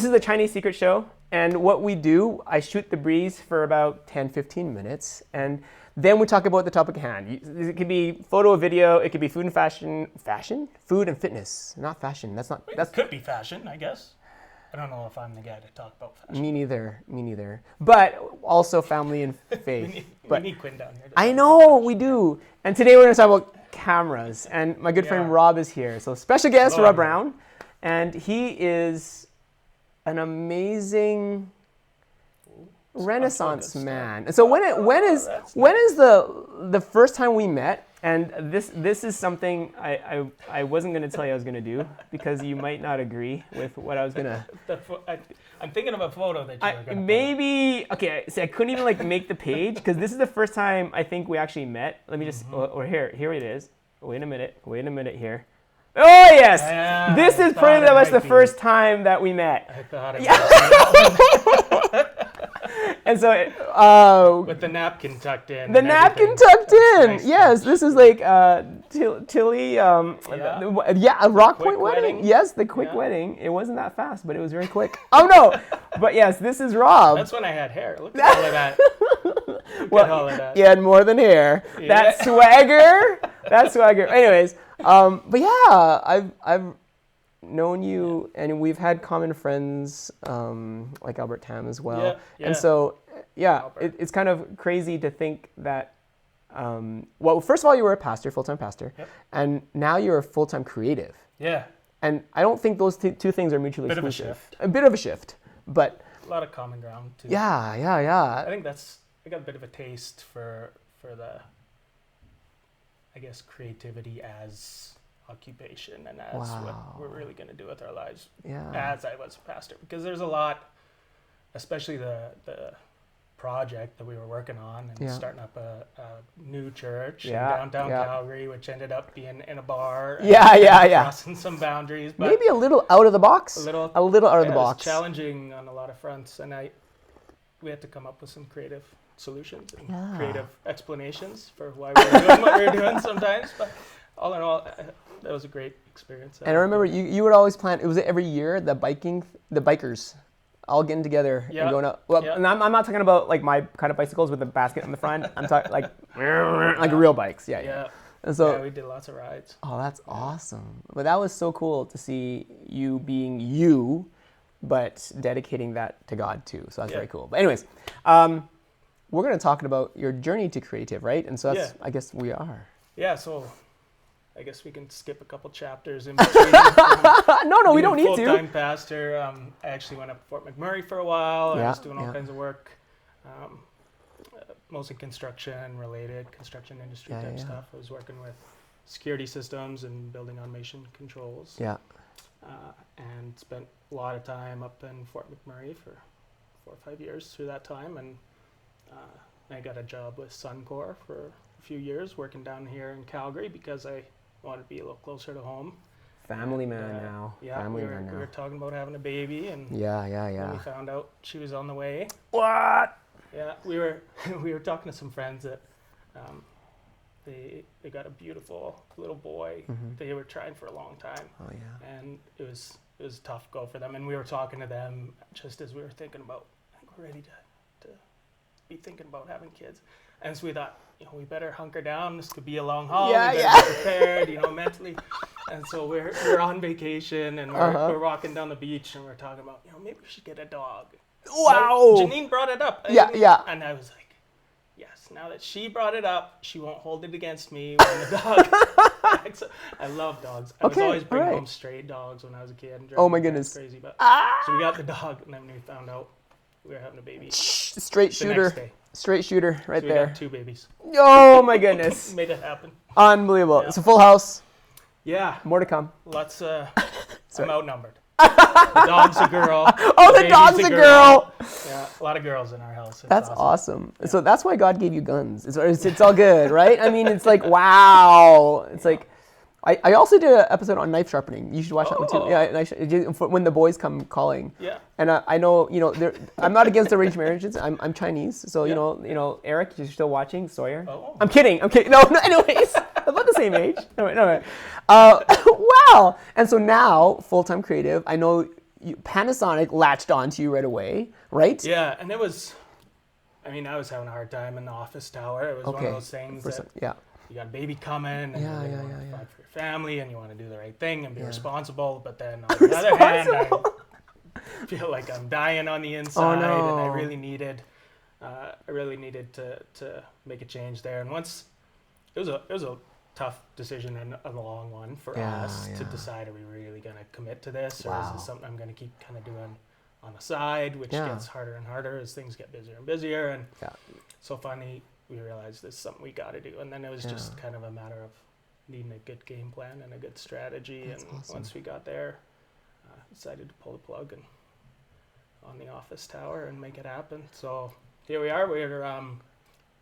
This is the Chinese Secret Show, and what we do, I shoot the breeze for about 10-15 minutes, and then we talk about the topic at hand. It could be photo or video, it could be food and fashion, food and fitness, not fashion. That could be fashion, I guess. I don't know if I'm the guy to talk about fashion. Me neither. But also family and faith. we need Quinn down here. I know, we do. And today we're going to talk about cameras, and my good friend Rob is here. So special guest, Rob Brown, and he is an amazing Renaissance man. And so when is the first time we met? And this is something I wasn't going to tell you I was going to do because you might not agree with what I was going to. I'm thinking of a photo that you were going to maybe okay. See, I couldn't even make the page because this is the first time I think we actually met. Let me just or here it is. Wait a minute here. Oh yes, yeah, this is pretty much the first time that we met. I thought it was. And so, with the napkin tucked in. The napkin tucked in. Nice yes, touch. This is like Tilly. A Rock Point wedding. Yes, the quick wedding. It wasn't that fast, but it was very quick. Oh no! But yes, this is Rob. That's when I had hair. Look at all of that. Look at all of that. You had more than hair. Yeah. That swagger. That swagger. Anyways, but yeah, I've known you, and we've had common friends like Albert Tam as well. Yeah. And so, it's kind of crazy to think that, well, first of all, you were a pastor, full-time pastor, and now you're a full-time creative. Yeah. And I don't think those two things are mutually exclusive. A bit of a shift, but... A lot of common ground, too. Yeah. I think I got a bit of a taste for the, I guess, creativity as occupation and as what we're really going to do with our lives as I was a pastor, because there's a lot, especially the project that we were working on and starting up a new church in downtown Calgary, which ended up being in a bar crossing some boundaries, but maybe a little out of the box, a little out of the box. It was challenging on a lot of fronts, and we had to come up with some creative solutions and creative explanations for why we were doing what we were doing sometimes, but all in all, that was a great experience. And I remember you would always plan. It was every year the bikers, all getting together and going out. Well, and I'm not talking about like my kind of bicycles with the basket on the front. I'm talking like real bikes. Yeah. And so we did lots of rides. Oh, that's awesome! But that was so cool to see you being you, but dedicating that to God too. So that's very cool. But anyways, we're going to talk about your journey to creative, right? And so that's I guess we are. Yeah. So. I guess we can skip a couple chapters in between. No, we don't need to. Full-time pastor. I actually went up to Fort McMurray for a while. I was doing all kinds of work, mostly construction industry type stuff. I was working with security systems and building automation controls. Yeah. And spent a lot of time up in Fort McMurray for 4 or 5 years through that time. And I got a job with Suncor for a few years working down here in Calgary because I wanted to be a little closer to home. Family man now. Yeah, we were talking about having a baby, and when we found out she was on the way. What? Yeah, we were talking to some friends that they got a beautiful little boy. They were trying for a long time. Oh yeah. And it was a tough go for them, and we were talking to them just as we were thinking about, I think we're ready to be thinking about having kids. And so we thought, we better hunker down. This could be a long haul. We better be prepared, mentally. And so we're on vacation, and we're walking down the beach, and we're talking about, maybe we should get a dog. Wow. So Janine brought it up. Yeah. And I was like, yes. Now that she brought it up, she won't hold it against me when the dog. So I love dogs. I was always bringing home stray dogs when I was a kid. And oh my goodness. Crazy, but so we got the dog, and then we found out we were having a baby. Straight shooter. Straight shooter right there. We got 2 babies. Oh my goodness. Made it happen. Unbelievable. It's a full house. Yeah. More to come. Lots I'm outnumbered. The dog's a girl. Oh, the dog's a girl. Yeah, a lot of girls in our house. That's awesome. Yeah. So that's why God gave you guns. It's all good, right? I mean, it's like, wow. It's like, I also did an episode on knife sharpening. You should watch that one too. Yeah, when the boys come calling. Yeah. And I know, I'm not against arranged marriages. I'm Chinese, so Eric, you're still watching. Sawyer. Oh. I'm kidding. No. Anyways, about the same age. No. Wow. And so now, full-time creative. I know Panasonic latched onto you right away, right? Yeah, and it was, I mean, I was having a hard time in the office tower. It was one of those things that you got a baby coming, and you want to provide for your family, and you want to do the right thing and be responsible. But then on the other hand, I feel like I'm dying on the inside, and I really needed to make a change there. And once it was a tough decision and a long one for us to decide, are we really going to commit to this, or is this something I'm going to keep kind of doing on the side, which gets harder and harder as things get busier and busier. And so finally we realized this is something we got to do. And then it was just kind of a matter of needing a good game plan and a good strategy. That's awesome. Once we got there, decided to pull the plug and on the office tower and make it happen. So here we are. We're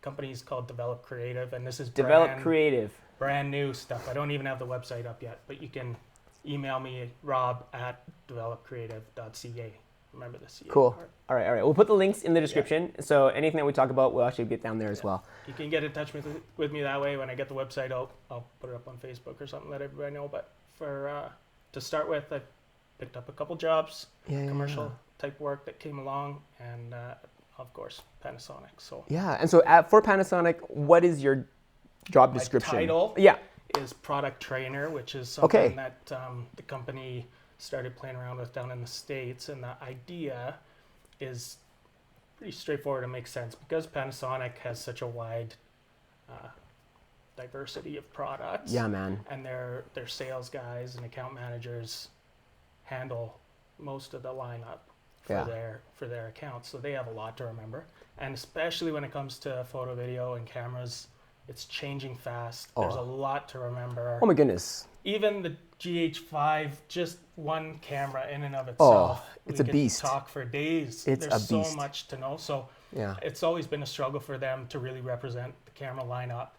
company's called Develop Creative, and this is brand new stuff. I don't even have the website up yet, but you can email me, rob@developcreative.ca. Remember the CA Cool. part. All right. We'll put the links in the description. So anything that we talk about, we'll actually get down there as well. You can get in touch with me that way. When I get the website, I'll put it up on Facebook or something, let everybody know. But for to start with, I picked up a couple jobs, commercial type work that came along, and of course Panasonic. So and so for Panasonic, what is your job description? My title is product trainer, which is something that the company started playing around with down in the States, and the idea is pretty straightforward and makes sense because Panasonic has such a wide diversity of products. Yeah, man. And their sales guys and account managers handle most of the lineup for their accounts, so they have a lot to remember. And especially when it comes to photo, video, and cameras, it's changing fast. There's a lot to remember. Oh my goodness. Even the GH5, just one camera in and of itself. It's a beast. Talk for days. There's so much to know. So it's always been a struggle for them to really represent the camera lineup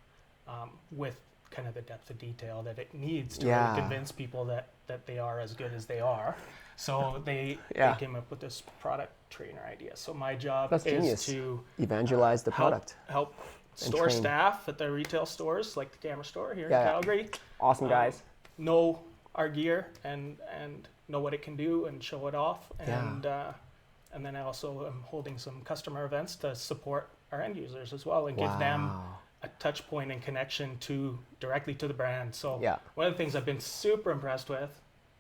with kind of the depth of detail that it needs to really convince people that they are as good as they are. So they came up with this product trainer idea. So my job is to evangelize the product. Help store staff at their retail stores, like the camera store here in Calgary. Awesome guys. Know our gear and know what it can do and show it off. And then I also am holding some customer events to support our end users as well and give them a touch point and connection directly to the brand. So one of the things I've been super impressed with,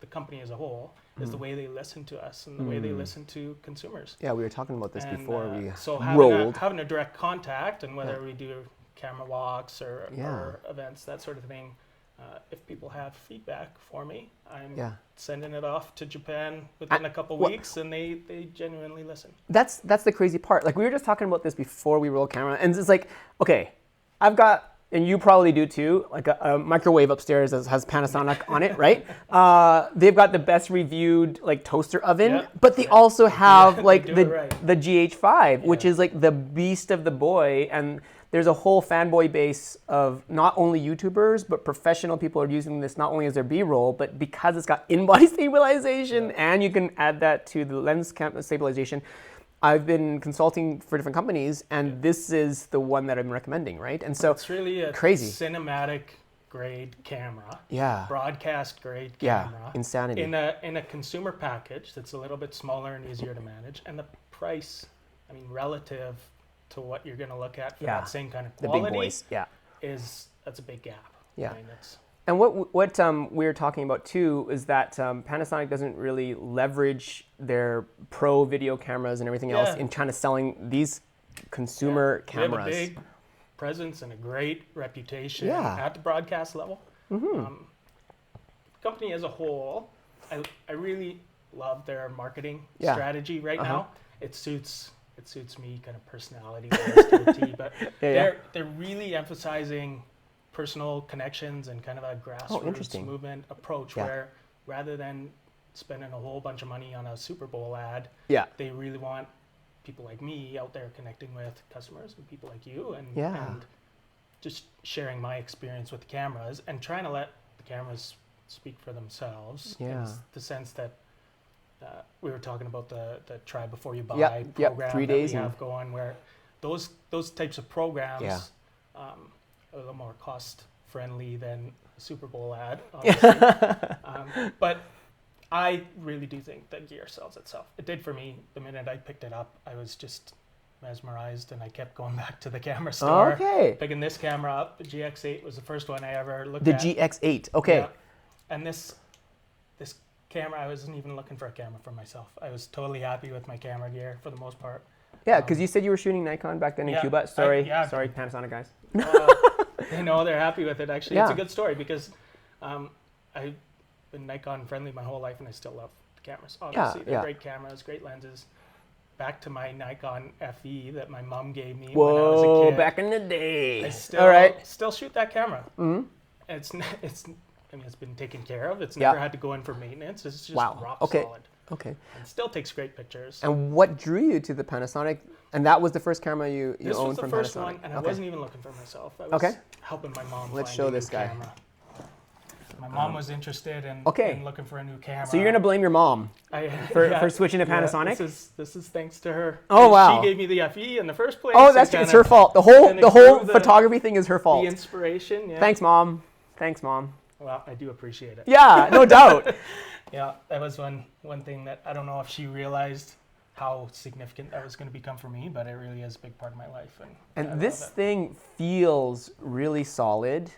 the company as a whole, is the way they listen to us and the way they listen to consumers. Yeah, we were talking about this before we rolled. Having a direct contact, and whether we do camera walks or events, that sort of thing, if people have feedback for me, I'm sending it off to Japan within a couple weeks, and they genuinely listen. That's the crazy part. Like, we were just talking about this before we roll camera, and it's like, okay, I've got, and you probably do too, like a microwave upstairs that has Panasonic on it, right? They've got the best reviewed like toaster oven, but they also have like the GH5, which is like the beast of the boy. And there's a whole fanboy base of not only YouTubers, but professional people are using this not only as their B-roll, but because it's got in-body stabilization and you can add that to the lens stabilization. I've been consulting for different companies, and this is the one that I'm recommending, right? And so it's really a crazy cinematic grade camera, broadcast grade camera, insanity in a consumer package that's a little bit smaller and easier to manage, and the price, I mean, relative to what you're going to look at for that same kind of quality, the big boys, that's a big gap. Yeah. I mean, and what we were talking about too is that Panasonic doesn't really leverage their pro video cameras and everything else in kind of selling these consumer cameras. We have a big presence and a great reputation at the broadcast level. Company as a whole, I really love their marketing strategy right now. It suits me kind of personality-wise to a T, but they're really emphasizing personal connections and kind of a grassroots movement approach where rather than spending a whole bunch of money on a Super Bowl ad, they really want people like me out there connecting with customers and people like you and just sharing my experience with the cameras and trying to let the cameras speak for themselves in the sense that we were talking about the try before you buy program 3 days that we have going, where those types of programs are a little more cost friendly than a Super Bowl ad, obviously. But I really do think that gear sells itself. It did for me. The minute I picked it up, I was just mesmerized, and I kept going back to the camera store. Okay. Picking this camera up. The GX8 was the first one I ever looked The at. GX8. Okay. Yeah. And this camera, I wasn't even looking for a camera for myself. I was totally happy with my camera gear for the most part. Yeah, because you said you were shooting Nikon back then in Cuba. Sorry, sorry, Panasonic guys. They know, they're happy with it. Actually, Yeah. it's a good story because I've been Nikon friendly my whole life, and I still love the cameras. Obviously, they're great cameras, great lenses. Back to my Nikon FE that my mom gave me when I was a kid. Back in the day. I still shoot that camera. Mm-hmm. It's been taken care of. It's never had to go in for maintenance. It's just rock solid. Okay. And still takes great pictures. And what drew you to the Panasonic? And that was the first camera you owned from Panasonic? This was the first one, and I wasn't even looking for myself. I was helping my mom Let's find show a this new guy. camera. My mom was interested in looking for a new camera. So you're going to blame your mom for switching to Panasonic? This is thanks to her. Oh, wow. She gave me the FE in the first place. Oh, it's her fault. The whole photography thing is her fault. The inspiration, yeah. Thanks, Mom. Thanks, Mom. Well, I do appreciate it. Yeah, no doubt. Yeah, that was one thing that I don't know if she realized how significant that was going to become for me, but it really is a big part of my life. And this thing feels really solid.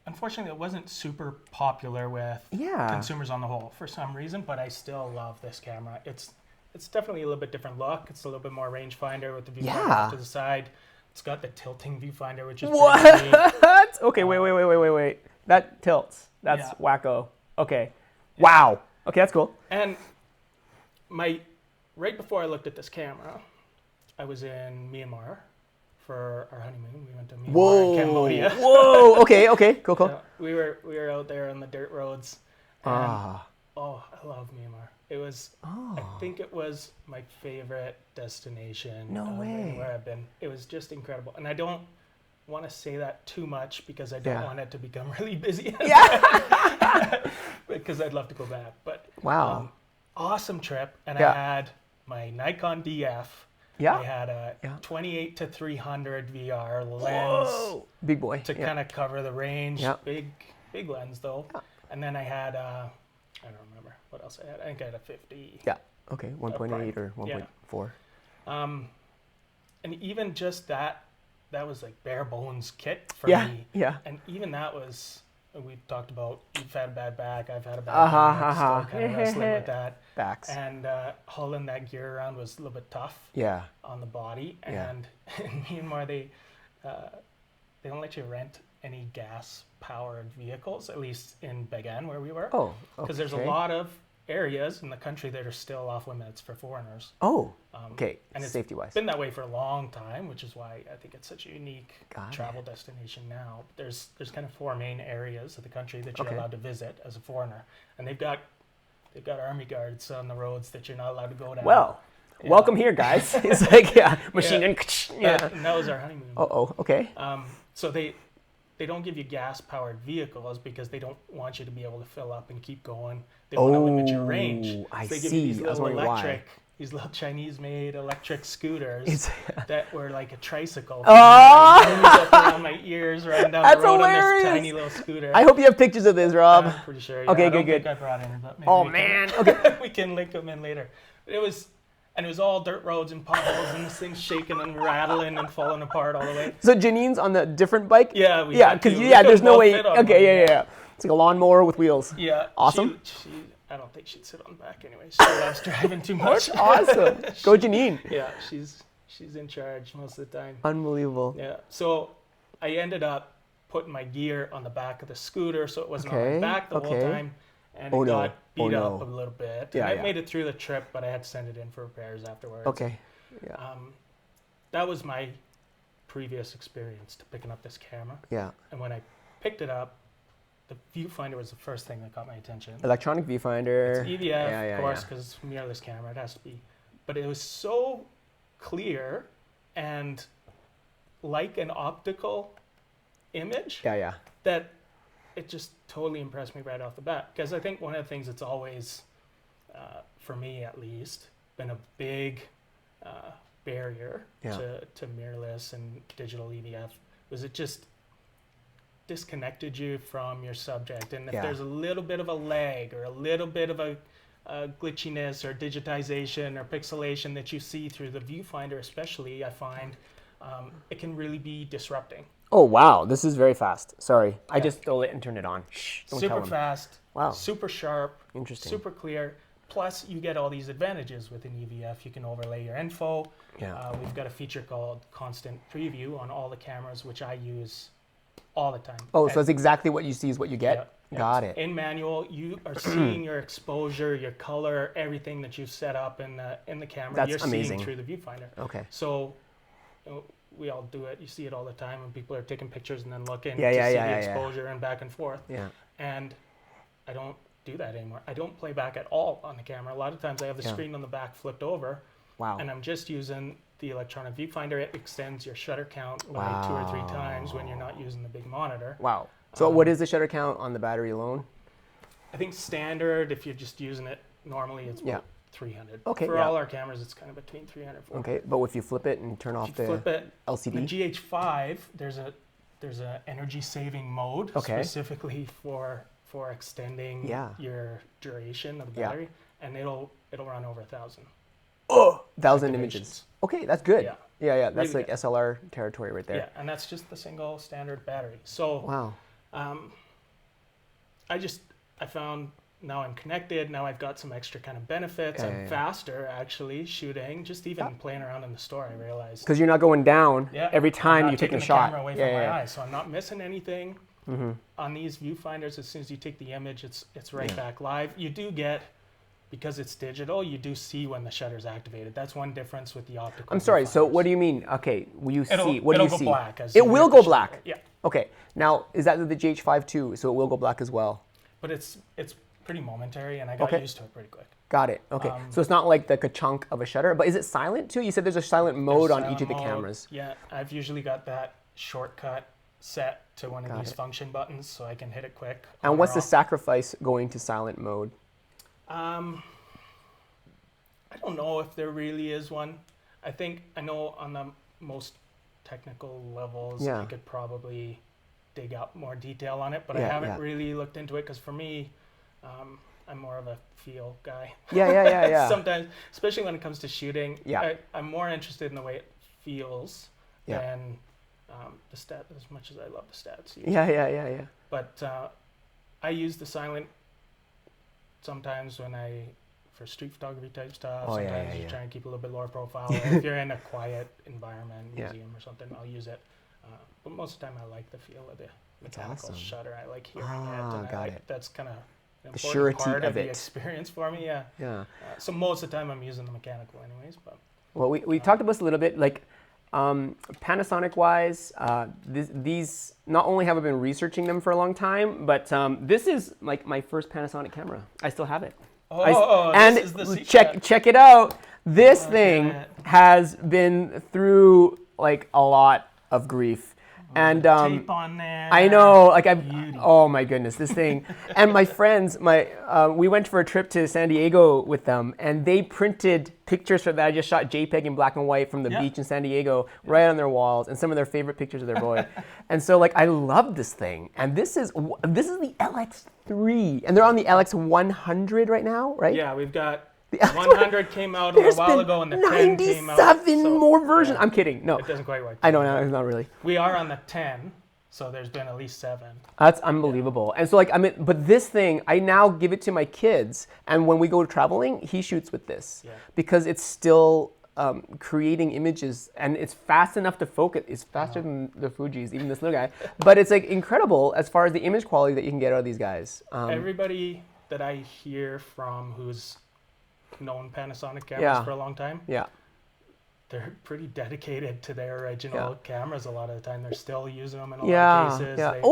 Unfortunately, it wasn't super popular with consumers on the whole for some reason, but I still love this camera. It's definitely a little bit different look. It's a little bit more rangefinder with the viewfinder off to the side. It's got the tilting viewfinder, which is pretty neat. Okay, wait. That tilts. That's wacko. Okay. Yeah. Wow. Okay, that's cool. And right before I looked at this camera, I was in Myanmar for our honeymoon. We went to Myanmar and Cambodia. Whoa. Okay. Cool. So we were out there on the dirt roads. And, I love Myanmar. It was. I think it was my favorite destination. No way. Where I've been. It was just incredible, and I don't want to say that too much because I don't want it to become really busy. Yeah. Because I'd love to go back, but awesome trip, and I had my Nikon DF. Yeah. I had a 28 to 300 VR lens. Whoa. Big boy. To kind of cover the range. Yeah. Big lens though. Yeah. And then I had I don't remember what else I had. I think I had a 50. Yeah. Okay. 1.8 or 1.4. And even just that was like bare bones kit for me. Yeah. And even that was, we talked about, you've had a bad back, I've had a bad back, still kind of wrestling with that. Backs. And hauling that gear around was a little bit tough. Yeah. On the body. And in Myanmar, they don't let you rent any gas-powered vehicles, at least in Bagan where we were. Oh, okay. Because there's a lot of areas in the country that are still off limits for foreigners. Oh, okay. And it's safety-wise. Been that way for a long time, which is why I think it's such a unique travel destination now. There's kind of four main areas of the country that you're allowed to visit as a foreigner, and they've got army guards on the roads that you're not allowed to go down. Well, welcome here, guys. It's like machine gun. And that was our honeymoon. Okay. So they don't give you gas-powered vehicles because they don't want you to be able to fill up and keep going. They want to limit your range. I they see. Give you these little these little Chinese-made electric scooters that were like a tricycle. Up around my ears, riding down the road hilarious. On this tiny little scooter. I hope you have pictures of this, Rob. I'm pretty sure. Yeah. Okay, I don't good. think I brought any, but maybe Okay. We can link them in later. It was all dirt roads and potholes, and this thing's shaking and rattling and falling apart all the way. So Janine's on the different bike? Yeah, because there's no way. Okay, yeah. It's like a lawnmower with wheels. Yeah. Awesome. I don't think she'd sit on the back anyway. She loves driving too much. Awesome. Go Janine. Yeah, she's in charge most of the time. Unbelievable. Yeah. So I ended up putting my gear on the back of the scooter, so it wasn't on my back the whole time. And it got beat up a little bit. Yeah, I made it through the trip, but I had to send it in for repairs afterwards. Okay. Yeah. That was my previous experience to picking up this camera. Yeah. And when I picked it up, the viewfinder was the first thing that caught my attention. Electronic viewfinder. It's EVF, of course, because it's a mirrorless camera. It has to be. But it was so clear and like an optical image. Yeah. That it just totally impressed me right off the bat. Because I think one of the things that's always, for me at least, been a big barrier to mirrorless and digital EVF was disconnected you from your subject. And if there's a little bit of a lag or a little bit of a glitchiness or digitization or pixelation that you see through the viewfinder, especially, I find it can really be disrupting. Oh, wow. This is very fast. Sorry. I just stole it and turned it on. Shh, don't tell super them. fast. Wow. Super sharp. Interesting. Super clear. Plus, you get all these advantages with an EVF. You can overlay your info. We've got a feature called Constant Preview on all the cameras, which I use all the time. Oh, so it's exactly what you see is what you get? Yeah. Got it. In manual, you are seeing your exposure, your color, everything that you've set up in the camera. That's you're amazing. Seeing through the viewfinder. Okay. So we all do it. You see it all the time when people are taking pictures and then looking Yeah, to yeah, see yeah, the yeah, exposure and back and forth. Yeah. And I don't do that anymore. I don't play back at all on the camera. A lot of times I have the screen on the back flipped over. Wow. And I'm just using the electronic viewfinder. It extends your shutter count by 2 or 3 times when you're not using the big monitor. Wow. So what is the shutter count on the battery alone? I think standard, if you're just using it normally, it's 300. Okay. For all our cameras, it's kind of between 300 and 400. Okay, but if you flip it and turn off the LCD? The GH5, there's a energy saving mode specifically for extending your duration of the battery, and it'll run over 1,000. Oh, 1,000 images. Okay, that's good. Yeah. That's really like SLR territory right there. Yeah, and that's just the single standard battery. So wow. I found now I'm connected. Now I've got some extra kind of benefits. I'm faster actually shooting. Just even playing around in the store, I realized. Because you're not going down every time you take a shot. Camera away from my eyes, so I'm not missing anything. On these viewfinders, as soon as you take the image, it's right back live. You do get, because it's digital, you do see when the shutter's activated. That's one difference with the optical. I'm sorry. So what do you mean? Okay, will you see? What do you see? It'll go black. It will go black. Yeah. Okay. Now, is that the GH5 too? So it will go black as well. But it's pretty momentary, and I got used to it pretty quick. Got it. Okay. So it's not like the ka-chunk of a shutter, but is it silent too? You said there's a silent mode on each of the cameras. Yeah, I've usually got that shortcut set to one of these function buttons, so I can hit it quick. And what's the sacrifice going to silent mode? I don't know if there really is one. I know on the most technical levels, I could probably dig up more detail on it, but I haven't really looked into it because for me, I'm more of a feel guy. Yeah. Sometimes, especially when it comes to shooting, I'm more interested in the way it feels than the stats, as much as I love the stats. Usually. Yeah. But I use the silent sometimes for street photography type stuff. Sometimes you try and keep a little bit lower profile. If you're in a quiet environment, museum or something, I'll use it. But most of the time, I like the feel of the mechanical shutter. I like hearing it. And that's kind of an important part of the experience for me. Yeah. So most of the time, I'm using the mechanical anyways. But well, we talked about this a little bit. Like Panasonic wise, these not only have I been researching them for a long time, but this is like my first Panasonic camera. I still have it. This is the secret. check it out. This thing has been through like a lot of grief. And tape on there. I know, like oh my goodness, this thing. And my friends, we went for a trip to San Diego with them, and they printed pictures that I just shot JPEG in black and white from the beach in San Diego right on their walls, and some of their favorite pictures of their boy. And so like I love this thing, and this is the LX3, and they're on the LX100 right now, right? Yeah, we've got. The 100 came out a little while ago, and the 10 came out. 97 more versions. I'm kidding. No, it doesn't quite work. I know, no, it's not really. We are on the 10, so there's been at least 7. That's unbelievable. And so, like, but this thing, I now give it to my kids, and when we go traveling, he shoots with this because it's still creating images, and it's fast enough to focus. It's faster than the Fujis, even this little guy. But it's like incredible as far as the image quality that you can get out of these guys. Everybody that I hear from who's known Panasonic cameras for a long time. Yeah. They're pretty dedicated to their original cameras a lot of the time. They're still using them in a lot of cases. They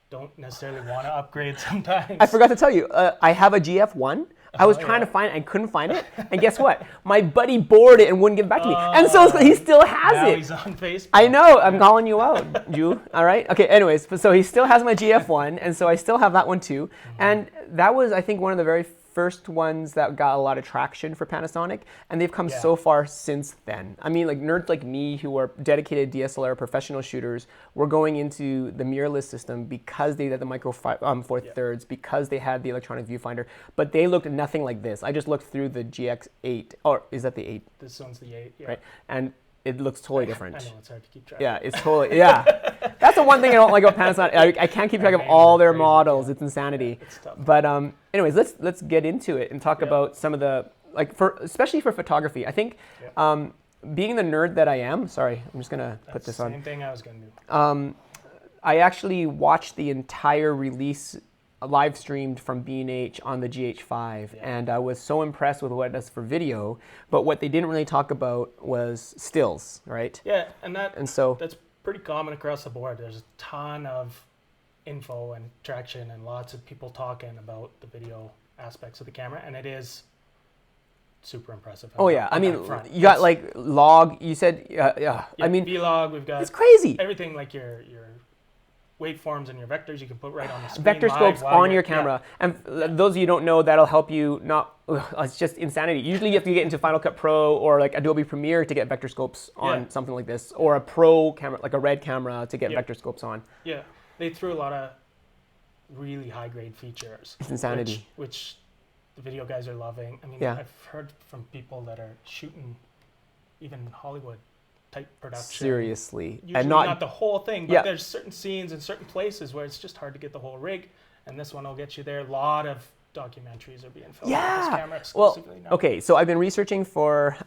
don't necessarily want to upgrade sometimes. I forgot to tell you, I have a GF1. I was trying to find it, I couldn't find it. And guess what? My buddy borrowed it and wouldn't give it back to me. And so he still has now it. He's on Facebook. I know, I'm calling you out, Ju. All right? Okay, anyways, so he still has my GF1, and so I still have that one too. And that was, I think, one of the very first ones that got a lot of traction for Panasonic, and they've come so far since then. I mean, like nerds like me who are dedicated DSLR professional shooters, were going into the mirrorless system because they had the micro four thirds, because they had the electronic viewfinder, but they looked nothing like this. I just looked through the GX8, or is that the 8? This one's the 8, right? And it looks totally different. I know, it's hard to keep track. Yeah, it's totally, That's the one thing I don't like about Panasonic. I can't keep track of all their models. It's insanity. It's tough. But anyways, let's get into it and talk about some of the, like, especially for photography. I think being the nerd that I am, sorry, I'm just going to put this on. Same thing I was going to do. I actually watched the entire release live streamed from B&H on the GH5, and I was so impressed with what it does for video, but what they didn't really talk about was stills, right? Yeah, and so that's pretty common across the board. There's a ton of info and traction and lots of people talking about the video aspects of the camera, and it is super impressive. Oh yeah, I mean, you got like log, you said, I mean, V-log, we've got, it's crazy. Everything like your waveforms and your vectors you can put right on the screen. Vector scopes on your camera. And those of you who don't know, that'll help you not, it's just insanity. Usually you have to get into Final Cut Pro or like Adobe Premiere to get vector scopes on something like this, or a pro camera, like a Red camera to get vector scopes on. Yeah, they threw a lot of really high grade features. It's insanity. Which the video guys are loving. I mean, I've heard from people that are shooting even Hollywood type production. Seriously. Usually and not the whole thing, but there's certain scenes in certain places where it's just hard to get the whole rig, and this one will get you there. A lot of documentaries are being filmed with this camera exclusively now. Okay, so I've been researching for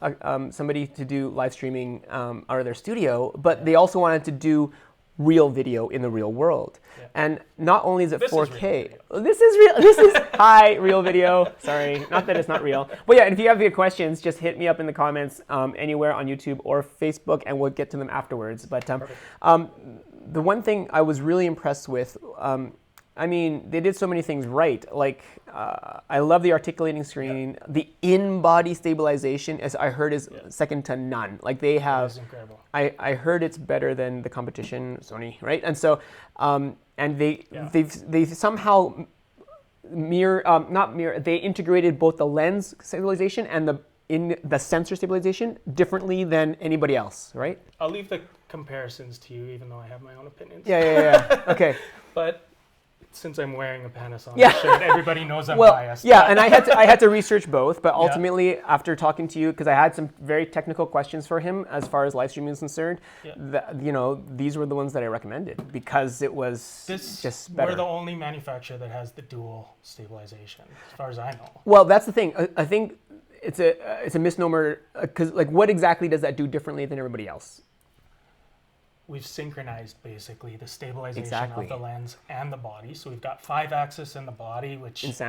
somebody to do live streaming out of their studio, but they also wanted to do real video in the real world. And not only is it 4K, this is real. This is high real video. Sorry, not that it's not real. But yeah, and if you have any questions, just hit me up in the comments anywhere on YouTube or Facebook, and we'll get to them afterwards. But the one thing I was really impressed with, I mean, they did so many things right. Like, I love the articulating screen. The in-body stabilization, as I heard, is second to none. Like they have, that is incredible. I heard it's better than the competition, Sony, right? And so, and they've somehow they integrated both the lens stabilization and the sensor stabilization differently than anybody else, right? I'll leave the comparisons to you, even though I have my own opinions. Yeah. Okay. But since I'm wearing a Panasonic shirt, everybody knows I'm biased. Yeah, and I had to research both, but ultimately, after talking to you, because I had some very technical questions for him as far as live streaming is concerned, these were the ones that I recommended because it was just better. We're the only manufacturer that has the dual stabilization, as far as I know. Well, that's the thing. I think it's a misnomer because like, what exactly does that do differently than everybody else? We've synchronized basically the stabilization of the lens and the body. So we've got 5-axis in the body, which is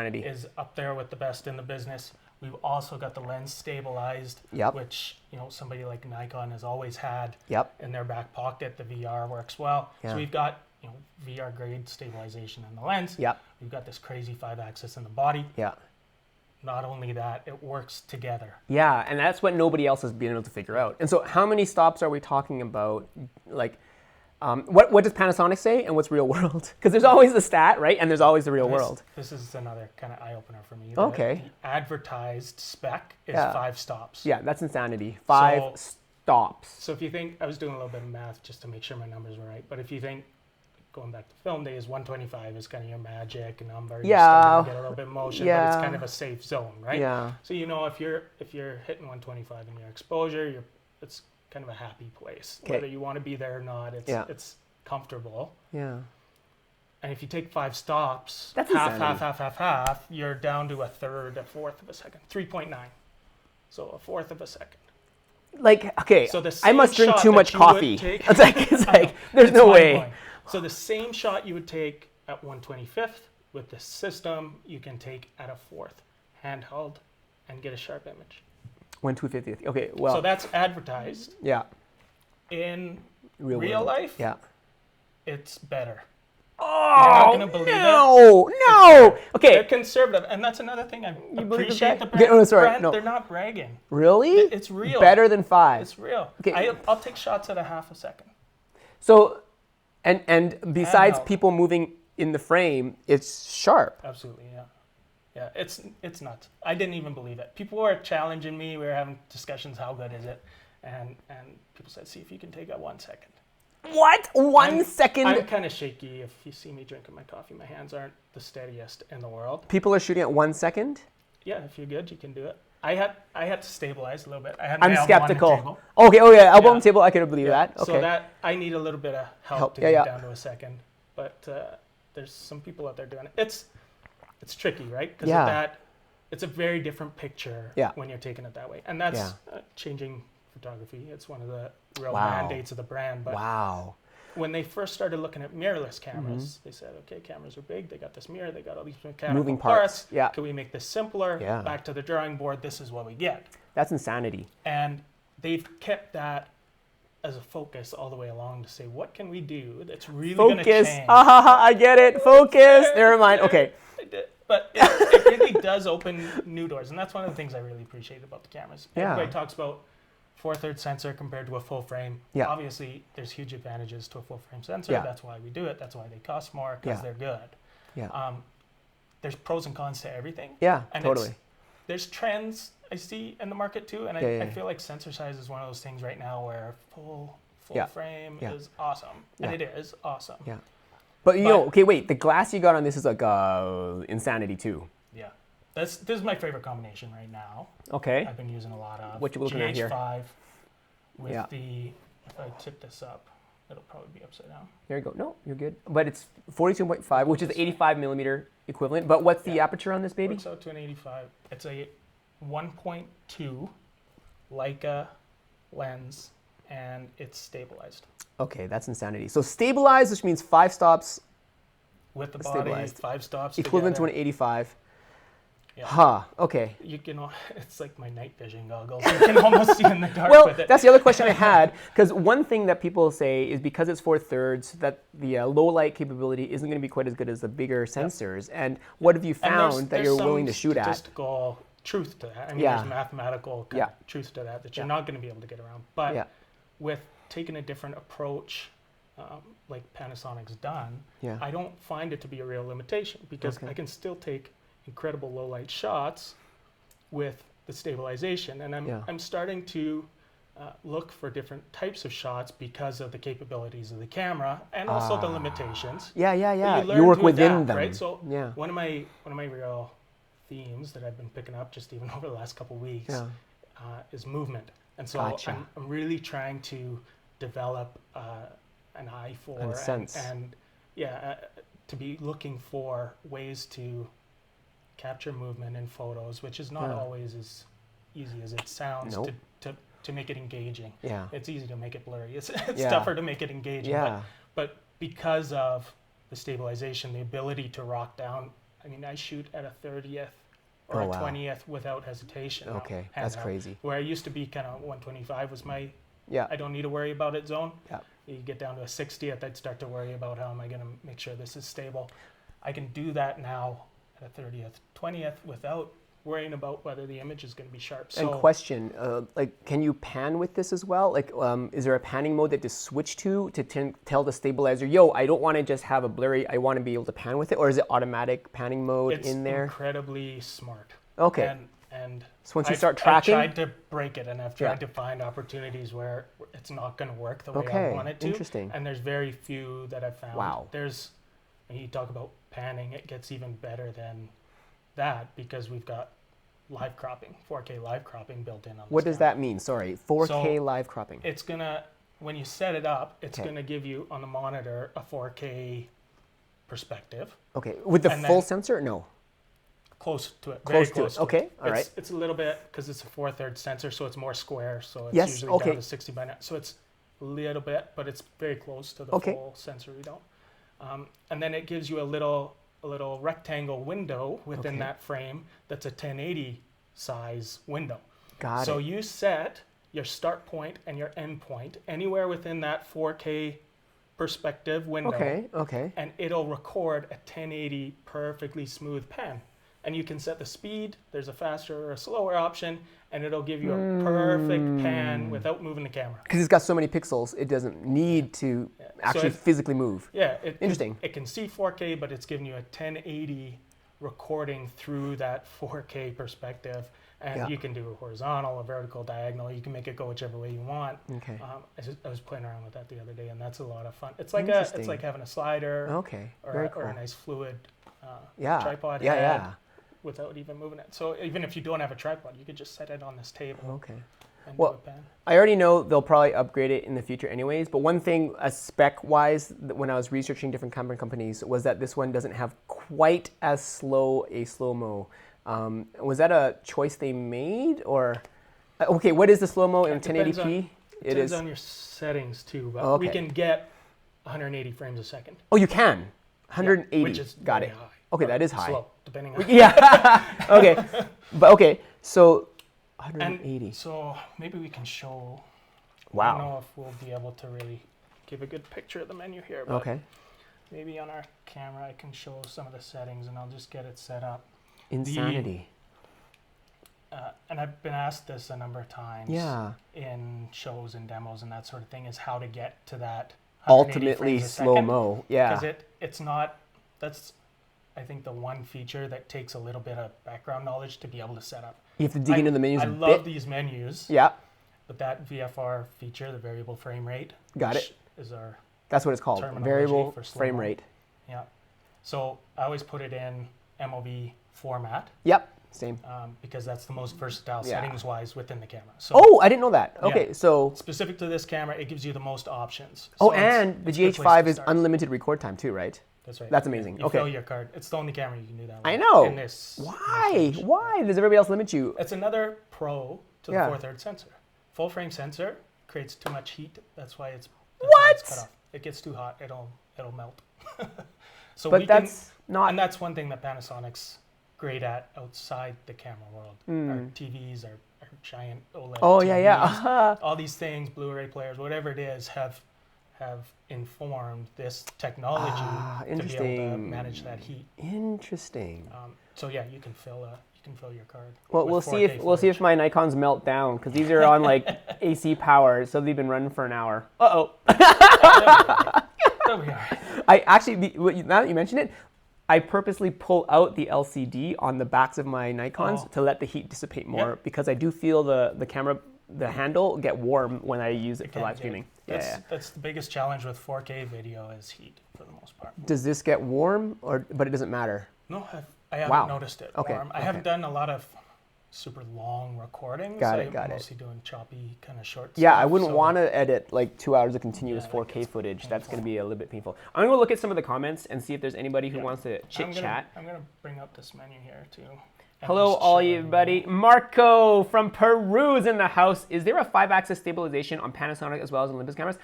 up there with the best in the business. We've also got the lens stabilized, which somebody like Nikon has always had in their back pocket. The VR works well. So we've got VR grade stabilization in the lens. We've got this crazy 5-axis in the body. Not only that, it works together. Yeah, and that's what nobody else has been able to figure out. And so how many stops are we talking about? Like, what does Panasonic say and what's real world? Because there's always the stat, right? And there's always the real world. This is another kind of eye-opener for me. Okay. The advertised spec is 5 stops. Yeah, that's insanity. 5 stops. So if you think, I was doing a little bit of math just to make sure my numbers were right, but if you think, going back to film days, 125 is kind of your magic number. You're still gonna get a little bit of motion, but it's kind of a safe zone, right? Yeah. So if you're hitting 125 in your exposure, it's kind of a happy place. Whether you want to be there or not, it's comfortable. Yeah. And if you take 5 stops, that's half, you're down to a fourth of a second, 3.9. So a fourth of a second. Like, okay, so I must drink too much coffee. It's like there's no way. So the same shot you would take at 1/25th with the system, you can take at a fourth, handheld, and get a sharp image. 1/250th. Okay, well. So that's advertised. Yeah. In real life, it's better. Oh, you're not gonna believe no. Okay. They're conservative, and that's another thing I appreciate the brand. They're not bragging. Really? It's real. Better than 5. It's real. Okay. I'll take shots at a half a second. So. And besides people moving in the frame, it's sharp. Absolutely, yeah. Yeah, it's nuts. I didn't even believe it. People were challenging me. We were having discussions. How good is it? And people said, see if you can take a 1 second. What? 1 second? I'm kind of shaky. If you see me drinking my coffee, my hands aren't the steadiest in the world. People are shooting at 1 second? Yeah, if you're good, you can do it. I had to stabilize a little bit. I had I'm skeptical. On the table. Okay, oh yeah, elbow on the table. I could believe that. Okay. So that I need a little bit of help to get down to a second. But there's some people out there doing it. It's tricky, right? Because of that, it's a very different picture when you're taking it that way. And that's changing photography. It's one of the real mandates of the brand. But when they first started looking at mirrorless cameras, they said, okay, cameras are big. They got this mirror. They got all these mechanical moving parts. Yeah. Can we make this simpler? Yeah. Back to the drawing board. This is what we get. That's insanity. And they've kept that as a focus all the way along to say, what can we do that's really going to change? I get it. Focus. Never mind. Okay. But it really does open new doors. And that's one of the things I really appreciate about the cameras. Yeah. Everybody talks about 4/3 sensor compared to a full frame. Yeah. Obviously, there's huge advantages to a full frame sensor. Yeah. That's why we do it. That's why they cost more, because they're good. Yeah. There's pros and cons to everything. Yeah, and totally. There's trends I see in the market too. And I feel like sensor size is one of those things right now where full frame is awesome. And it is awesome. Yeah. But you know, okay, wait. The glass you got on this is like insanity too. Yeah. This is my favorite combination right now. Okay. I've been using a lot of what you looking at here? GH5 with the, if I tip this up, it'll probably be upside down. There you go. No, you're good. But it's 42.5, which is 85 millimeter equivalent. But what's the aperture on this baby? Works out to an 85. It's a 1.2 Leica lens, and it's stabilized. Okay, that's insanity. So stabilized, which means 5 stops. With the body, 5 stops equivalent together. To an 85. Yeah. Okay. You can, it's like my night vision goggles. You can almost see in the dark with it. That's the other question I had, because one thing that people say is because it's 4/3, that the low light capability isn't going to be quite as good as the bigger sensors. And what have you found that you're willing to shoot at? There's statistical truth to that. I mean, there's mathematical truth to that you're not going to be able to get around. But with taking a different approach, like Panasonic's done, I don't find it to be a real limitation, because I can still take incredible low light shots with the stabilization, and I'm starting to look for different types of shots because of the capabilities of the camera and also the limitations. You work within them, right? So one of my real themes that I've been picking up just even over the last couple of weeks is movement, and so I'm really trying to develop an eye for and to be looking for ways to capture movement in photos, which is not always as easy as it sounds to make it engaging. It's easy to make it blurry. It's tougher to make it engaging. But because of the stabilization, the ability to rock down, I mean, I shoot at a 30th or a 20th without hesitation. Okay, that's crazy. Where I used to be kind of 125 was my I don't need to worry about it zone. You get down to a 60th, I'd start to worry about how am I going to make sure this is stable. I can do that now at a 30th, 20th without worrying about whether the image is going to be sharp. And question, like, can you pan with this as well? Like, is there a panning mode that to switch to tell the stabilizer, yo, I don't want to just have a blurry, I want to be able to pan with it? Or is it automatic panning mode in there? It's incredibly smart. Okay. And so once you start tracking? I've tried to break it, and I've tried to find opportunities where it's not going to work the way I want it to. Interesting. And there's very few that I've found. Wow. When you talk about panning, it gets even better than that because we've got live cropping, 4K live cropping built in on this. What does that mean? Sorry, 4K live cropping. It's gonna, when you set it up, it's gonna give you on the monitor a 4K perspective. Okay, with the full sensor? No. Close to it. Very close to it. Okay, all right. It's a little bit, because it's a 4/3 sensor, so it's more square, so it's usually down to 60 by 9. So it's a little bit, but it's very close to the full sensor readout. And then it gives you a little rectangle window within that frame that's a 1080 size window. Got it. So you set your start point and your end point anywhere within that 4K perspective window. Okay. And it'll record a 1080 perfectly smooth pan. And you can set the speed, there's a faster or a slower option, and it'll give you a perfect pan without moving the camera. Because it's got so many pixels, it doesn't need to actually physically move. Yeah. Interesting. It can see 4K, but it's giving you a 1080 recording through that 4K perspective. And you can do a horizontal, a vertical, diagonal. You can make it go whichever way you want. Okay. I was playing around with that the other day, and that's a lot of fun. It's like having a slider, or a nice fluid tripod head without even moving it. So even if you don't have a tripod, you could just set it on this table. Okay. Well, I already know they'll probably upgrade it in the future anyways, but one thing spec-wise, when I was researching different camera companies, was that this one doesn't have quite as slow a slow-mo. Was that a choice they made, or okay? What is the slow mo in 1080p? It depends on your settings too, but we can get 180 frames a second. Oh, you can 180. Which is got it. high, okay, that is high. Slow, depending on. Okay, but okay, so 180. And so maybe we can show. Wow. I don't know if we'll be able to really give a good picture of the menu here, but maybe on our camera I can show some of the settings, and I'll just get it set up. Insanity. And I've been asked this a number of times in shows and demos and that sort of thing, is how to get to that ultimately slow-mo. Yeah. Because it's not, that's I think the one feature that takes a little bit of background knowledge to be able to set up. You have to dig into the menus I love these menus. Yeah. But that VFR feature, the variable frame rate. Got it. Is our That's what it's called. Variable frame rate. Yeah. So I always put it in MOV format. Yep, same. Because that's the most versatile settings-wise within the camera. So, I didn't know that. Okay, so specific to this camera, it gives you the most options. So and the GH5 is unlimited record time too, right? That's right. That's amazing. You fill your card. It's the only camera you can do that with. I know. In this. Why? Why does everybody else limit you? It's another pro to the 4/3 sensor. Full frame sensor creates too much heat. That's why it's cut off. It gets too hot. It'll melt. So but that's not. And that's one thing that Panasonic's great at outside the camera world. Our TVs, our giant OLED TVs, all these things, Blu-ray players, whatever it is, have informed this technology to be able to manage that heat. Interesting. So yeah, you can fill your card. Well, we'll see if my Nikons melt down, because these are on like AC power, so they've been running for an hour. There we are. I actually, now that you mention it, I purposely pull out the LCD on the backs of my Nikons to let the heat dissipate more, because I do feel the camera, the handle get warm when I use it for live streaming. That's the biggest challenge with 4K video is heat for the most part. Does this get warm, but it doesn't matter? No, I haven't noticed it warm. I haven't done a lot of super long recordings. Got it. Mostly doing choppy kind of short stuff. I wouldn't want to edit like 2 hours of continuous 4K footage. Painful. That's going to be a little bit painful. I'm going to look at some of the comments and see if there's anybody who wants to chit-chat. I'm going to bring up this menu here too. Hello, all you everybody. Marco from Peru is in the house. Is there a 5-axis stabilization on Panasonic as well as Olympus cameras?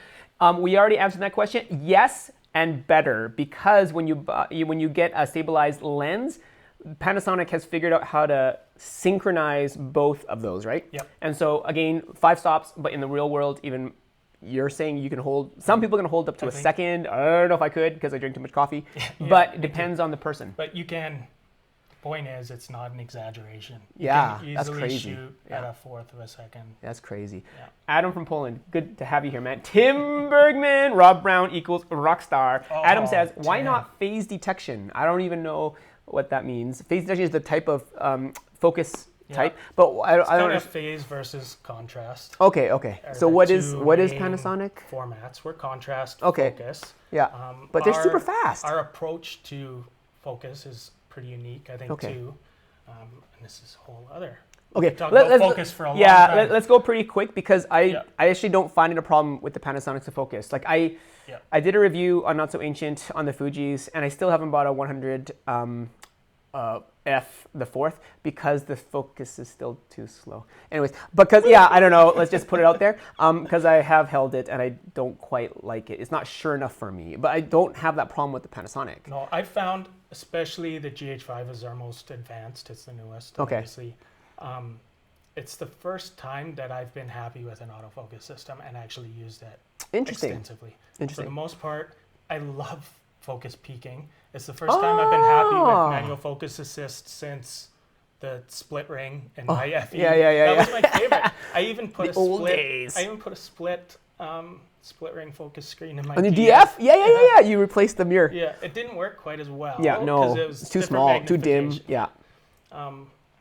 We already answered that question. Yes, and better, because when you get a stabilized lens, Panasonic has figured out how to synchronize both of those, right? Yep. And so again, 5 stops, but in the real world, even you're saying you can hold, some people can hold up to a second. I don't know if I could because I drink too much coffee, but it depends on the person. But you can, the point is it's not an exaggeration. You can that's crazy. Shoot at a fourth of a second. That's crazy. Yeah. Adam from Poland, good to have you here, man. Tim Bergman, Rob Brown equals rockstar. Adam says, why not phase detection? I don't even know what that means. Phase detection is the type of focus type, but I don't know. Phase versus contrast. Okay. So what is Panasonic? Formats where contrast, focus. Yeah, but they're super fast. Our approach to focus is pretty unique, I think, too. And this is a whole other. Okay, let's focus for a long time. Let's go pretty quick because I actually don't find it a problem with the Panasonic to focus. Like I did a review on Not So Ancient on the Fujis, and I still haven't bought a 100 F the 4th because the focus is still too slow. Anyways, because I don't know. Let's just put it out there because I have held it and I don't quite like it. It's not sure enough for me, but I don't have that problem with the Panasonic. No, I found especially the GH5 is our most advanced. It's the newest, obviously. It's the first time that I've been happy with an autofocus system and actually used it extensively. For the most part, I love focus peaking. It's the first time I've been happy with manual focus assist since the split ring and my FE. Yeah. That was my favorite. I even put old days. I even put a split split ring focus screen in my On the DF? Yeah. You replaced the mirror. Yeah, it didn't work quite as well. Yeah, no, it's too small, too dim. Yeah.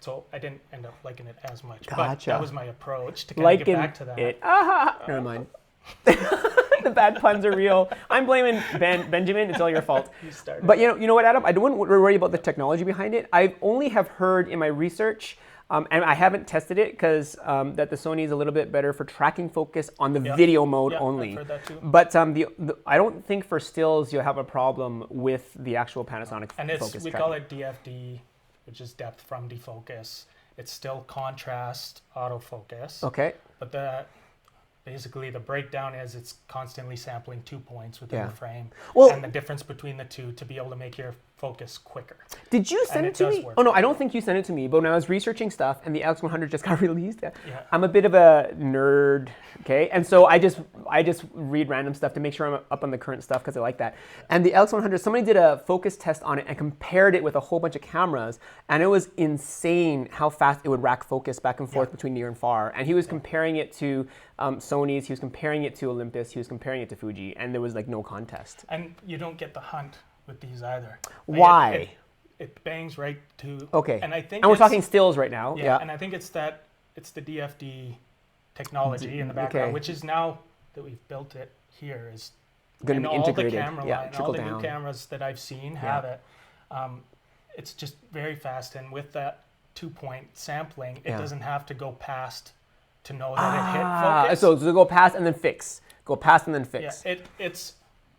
So I didn't end up liking it as much. Gotcha. But that was my approach to kind of get back to that. Never mind. The bad puns are real. I'm blaming Benjamin. It's all your fault. You started. But you know what, Adam? I don't worry about the technology behind it. I only have heard in my research, and I haven't tested it because that the Sony is a little bit better for tracking focus on the video mode only. I've heard that too. But I don't think for stills you'll have a problem with the actual Panasonic and focus we tracking. call it DFD, which is depth from defocus. It's still contrast autofocus. Okay. But basically the breakdown is it's constantly sampling 2 points within the frame. Well, and the difference between the two to be able to make your focus quicker. Did you send it to me? Oh no, I don't think you sent it to me. But when I was researching stuff and the Alex100 just got released, I'm a bit of a nerd, okay? And so I just read random stuff to make sure I'm up on the current stuff because I like that. And the Alex100, somebody did a focus test on it and compared it with a whole bunch of cameras, and it was insane how fast it would rack focus back and forth between near and far. And he was comparing it to Sony's, he was comparing it to Olympus, he was comparing it to Fuji, and there was like no contest. And you don't get the hunt with these either. Why? It bangs right to. Okay. And I think. And we're talking stills right now. Yeah. And I think it's the DFD technology in the background, which is now that we've built it here is going to be integrated. All the camera line, all the new cameras that I've seen have it. It's just very fast, and with that 2-point sampling, it doesn't have to go past to know that it hit focus. So go past and then fix. Go past and then fix. Yeah.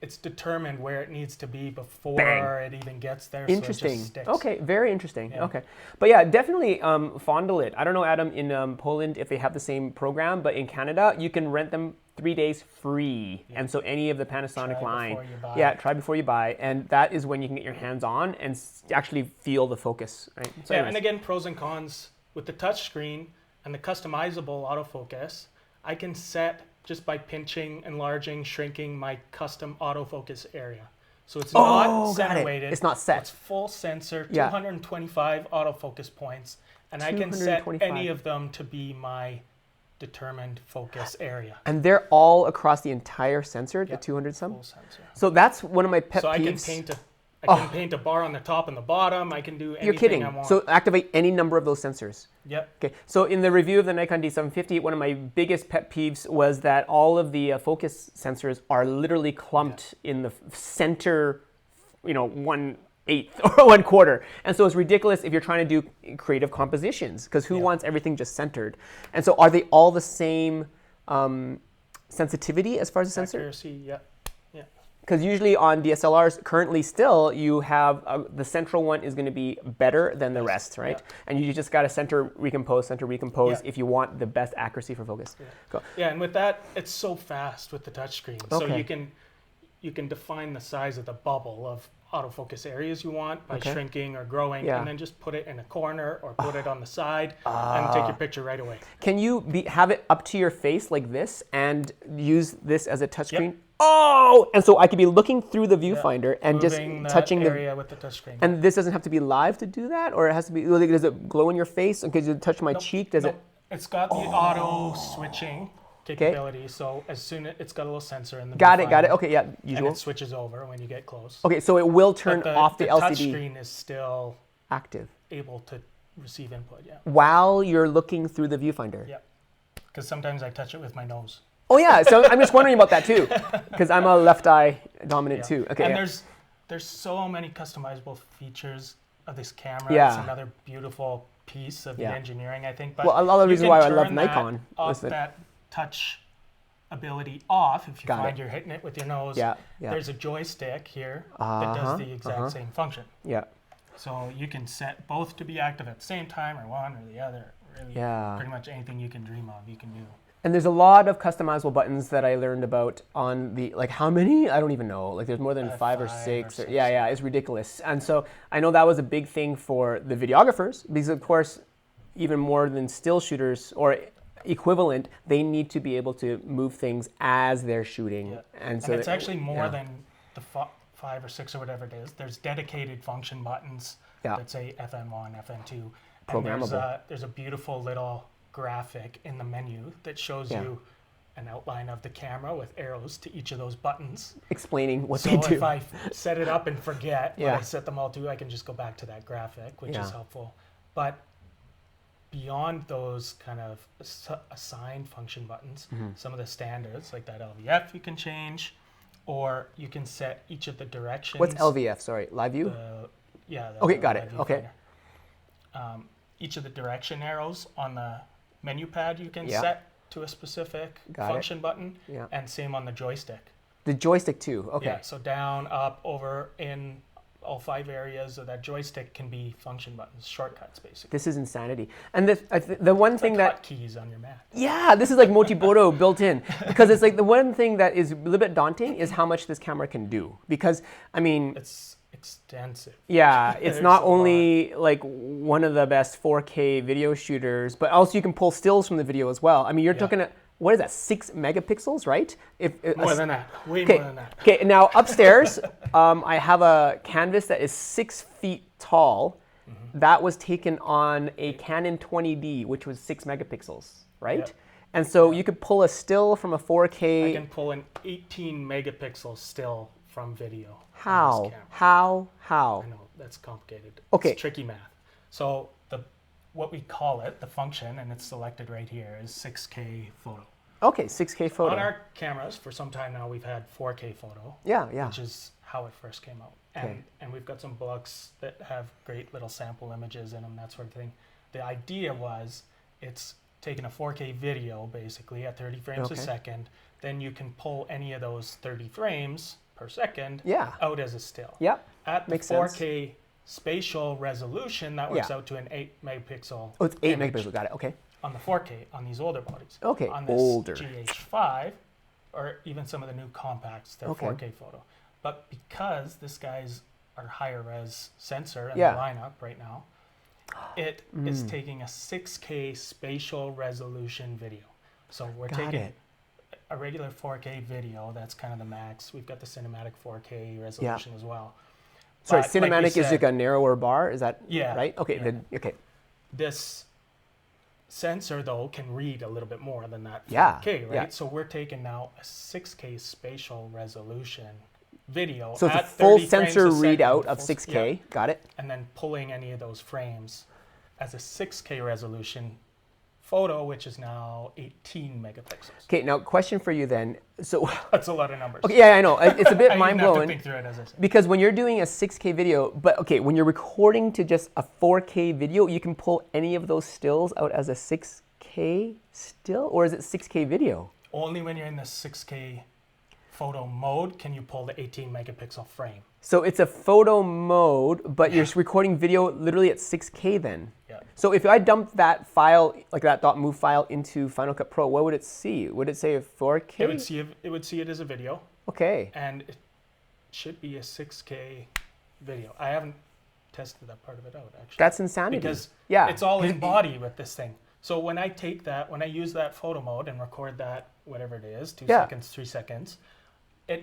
It's determined where it needs to be before it even gets there. Interesting. So it just sticks. Okay, very interesting. Yeah. Okay, but yeah, definitely fondle it. I don't know, Adam, in Poland if they have the same program, but in Canada you can rent them 3 days free, and so any of the Panasonic line. Try before you buy, and that is when you can get your hands on and actually feel the focus. Right? So and again, pros and cons with the touch screen and the customizable autofocus. I can set just by pinching, enlarging, shrinking my custom autofocus area. So it's not center weighted. It's not set. It's full sensor, 225 autofocus points, and I can set any of them to be my determined focus area. And they're all across the entire sensor, the 200 some? Full sensor. So that's one of my pet peeves. So I can paint a bar on the top and the bottom. I can do anything You're kidding. I want. So activate any number of those sensors. Yep. Okay. So in the review of the Nikon D750, one of my biggest pet peeves was that all of the focus sensors are literally clumped in the center, 1/8 or 1/4. And so it's ridiculous if you're trying to do creative compositions because who wants everything just centered? And so are they all the same sensitivity as far as the sensor? Accuracy, yeah. Because usually on DSLRs, currently still, you have the central one is going to be better than the rest, right? Yeah. And you just got to center recompose if you want the best accuracy for focus. Yeah. Cool. Yeah, and with that, it's so fast with the touchscreen. Okay. So you can define the size of the bubble of autofocus areas you want by shrinking or growing, and then just put it in a corner or put it on the side and take your picture right away. Can you have it up to your face like this and use this as a touchscreen? Yep. And so I could be looking through the viewfinder and moving just touching the area with the touchscreen. And this doesn't have to be live to do that, or it has to be. Does it glow in your face? Because you touch my cheek, does it? It's got the auto switching capability. So as soon as it's got a little sensor in the got it. Okay, yeah, usual. And it switches over when you get close. Okay, so it will turn off the LCD. The touchscreen is still active, able to receive input. Yeah. While you're looking through the viewfinder. Yeah. Because sometimes I touch it with my nose. Oh yeah, so I'm just wondering about that too, because I'm a left eye dominant too. Okay. And there's so many customizable features of this camera. It's another beautiful piece of the engineering, I think. But another reason why I love Nikon. That touch ability off if you find you're hitting it with your nose. Yeah. There's a joystick here that does the exact same function. Yeah. So you can set both to be active at the same time or one or the other. Really, pretty much anything you can dream of, you can do. And there's a lot of customizable buttons that I learned about on the, how many? I don't even know. There's more than 5 or 6. Yeah, it's ridiculous. And so I know that was a big thing for the videographers because, of course, even more than still shooters or equivalent, they need to be able to move things as they're shooting. Yeah. And so it's actually more than the 5 or 6 or whatever it is. There's dedicated function buttons that say FN1, FN2. Programmable. And there's a beautiful little graphic in the menu that shows you an outline of the camera with arrows to each of those buttons. Explaining what they do. So if I set it up and forget what I set them all to, I can just go back to that graphic, which is helpful. But beyond those kind of assigned function buttons, some of the standards like that LVF you can change, or you can set each of the directions. What's LVF? Sorry, live view? Okay, got it. Okay. Each of the direction arrows on the menu pad you can set to a specific function button, and same on the joystick. The joystick too, okay. Yeah, so down, up, over, in, all 5 areas of that joystick can be function buttons, shortcuts basically. This is insanity. And the one thing like hotkeys on your Mac. Yeah, this is like Motiboto built in, because it's like the one thing that is a little bit daunting is how much this camera can do, because I mean it's extensive. Yeah, it's not only like one of the best 4K video shooters, but also you can pull stills from the video as well. I mean, you're talking what is that, 6 megapixels, right? More than that, way more than that. Okay, now upstairs, I have a canvas that is 6 feet tall. That was taken on a Canon 20D, which was 6 megapixels, right? Yep. And so you could pull a still from a 4K. I can pull an 18 megapixel still from video. How? I know, that's complicated. Okay. It's tricky math. So what we call it, the function, and it's selected right here, is 6K photo. Okay, 6K photo. On our cameras, for some time now, we've had 4K photo. Yeah. Which is how it first came out. And we've got some books that have great little sample images in them, that sort of thing. The idea was it's taking a 4K video, basically, at 30 frames a second. Then you can pull any of those 30 frames per second out as a still. Yep. At the 4K spatial resolution, that works out to an 8 megapixel. Oh, it's 8 megapixel. Got it. Okay. On the 4K, on these older bodies. Okay. On this GH5, or even some of the new compacts, they're 4K photo. But because this guy's our higher res sensor in the lineup right now, it is taking a 6K spatial resolution video. So we're taking a regular 4K video, that's kind of the max. We've got the cinematic 4K resolution as well. Sorry, cinematic is like a narrower bar, is that right? Okay, okay. This sensor, though, can read a little bit more than that 4K, right? Yeah. So we're taking now a 6K spatial resolution video. So it's a full sensor readout of 6K, got it. And then pulling any of those frames as a 6K resolution photo, which is now 18 megapixels. Okay, now question for you then. So that's a lot of numbers. Okay, yeah, I know. It's a bit mind-blowing. Think through it, as I said. Because when you're doing a 6K video, but okay, when you're recording to just a 4K video, you can pull any of those stills out as a 6K still, or is it 6K video? Only when you're in the 6K photo mode can you pull the 18 megapixel frame. So it's a photo mode, but you're recording video literally at 6K then. Yeah. So if I dump that file, like that .mov file, into Final Cut Pro, what would it see? Would it say a 4K? It would see it as a video. Okay. And it should be a 6K video. I haven't tested that part of it out, actually. That's insanity. Because it's all in body with this thing. So when I when I use that photo mode and record that, whatever it is, 2 seconds, 3 seconds, I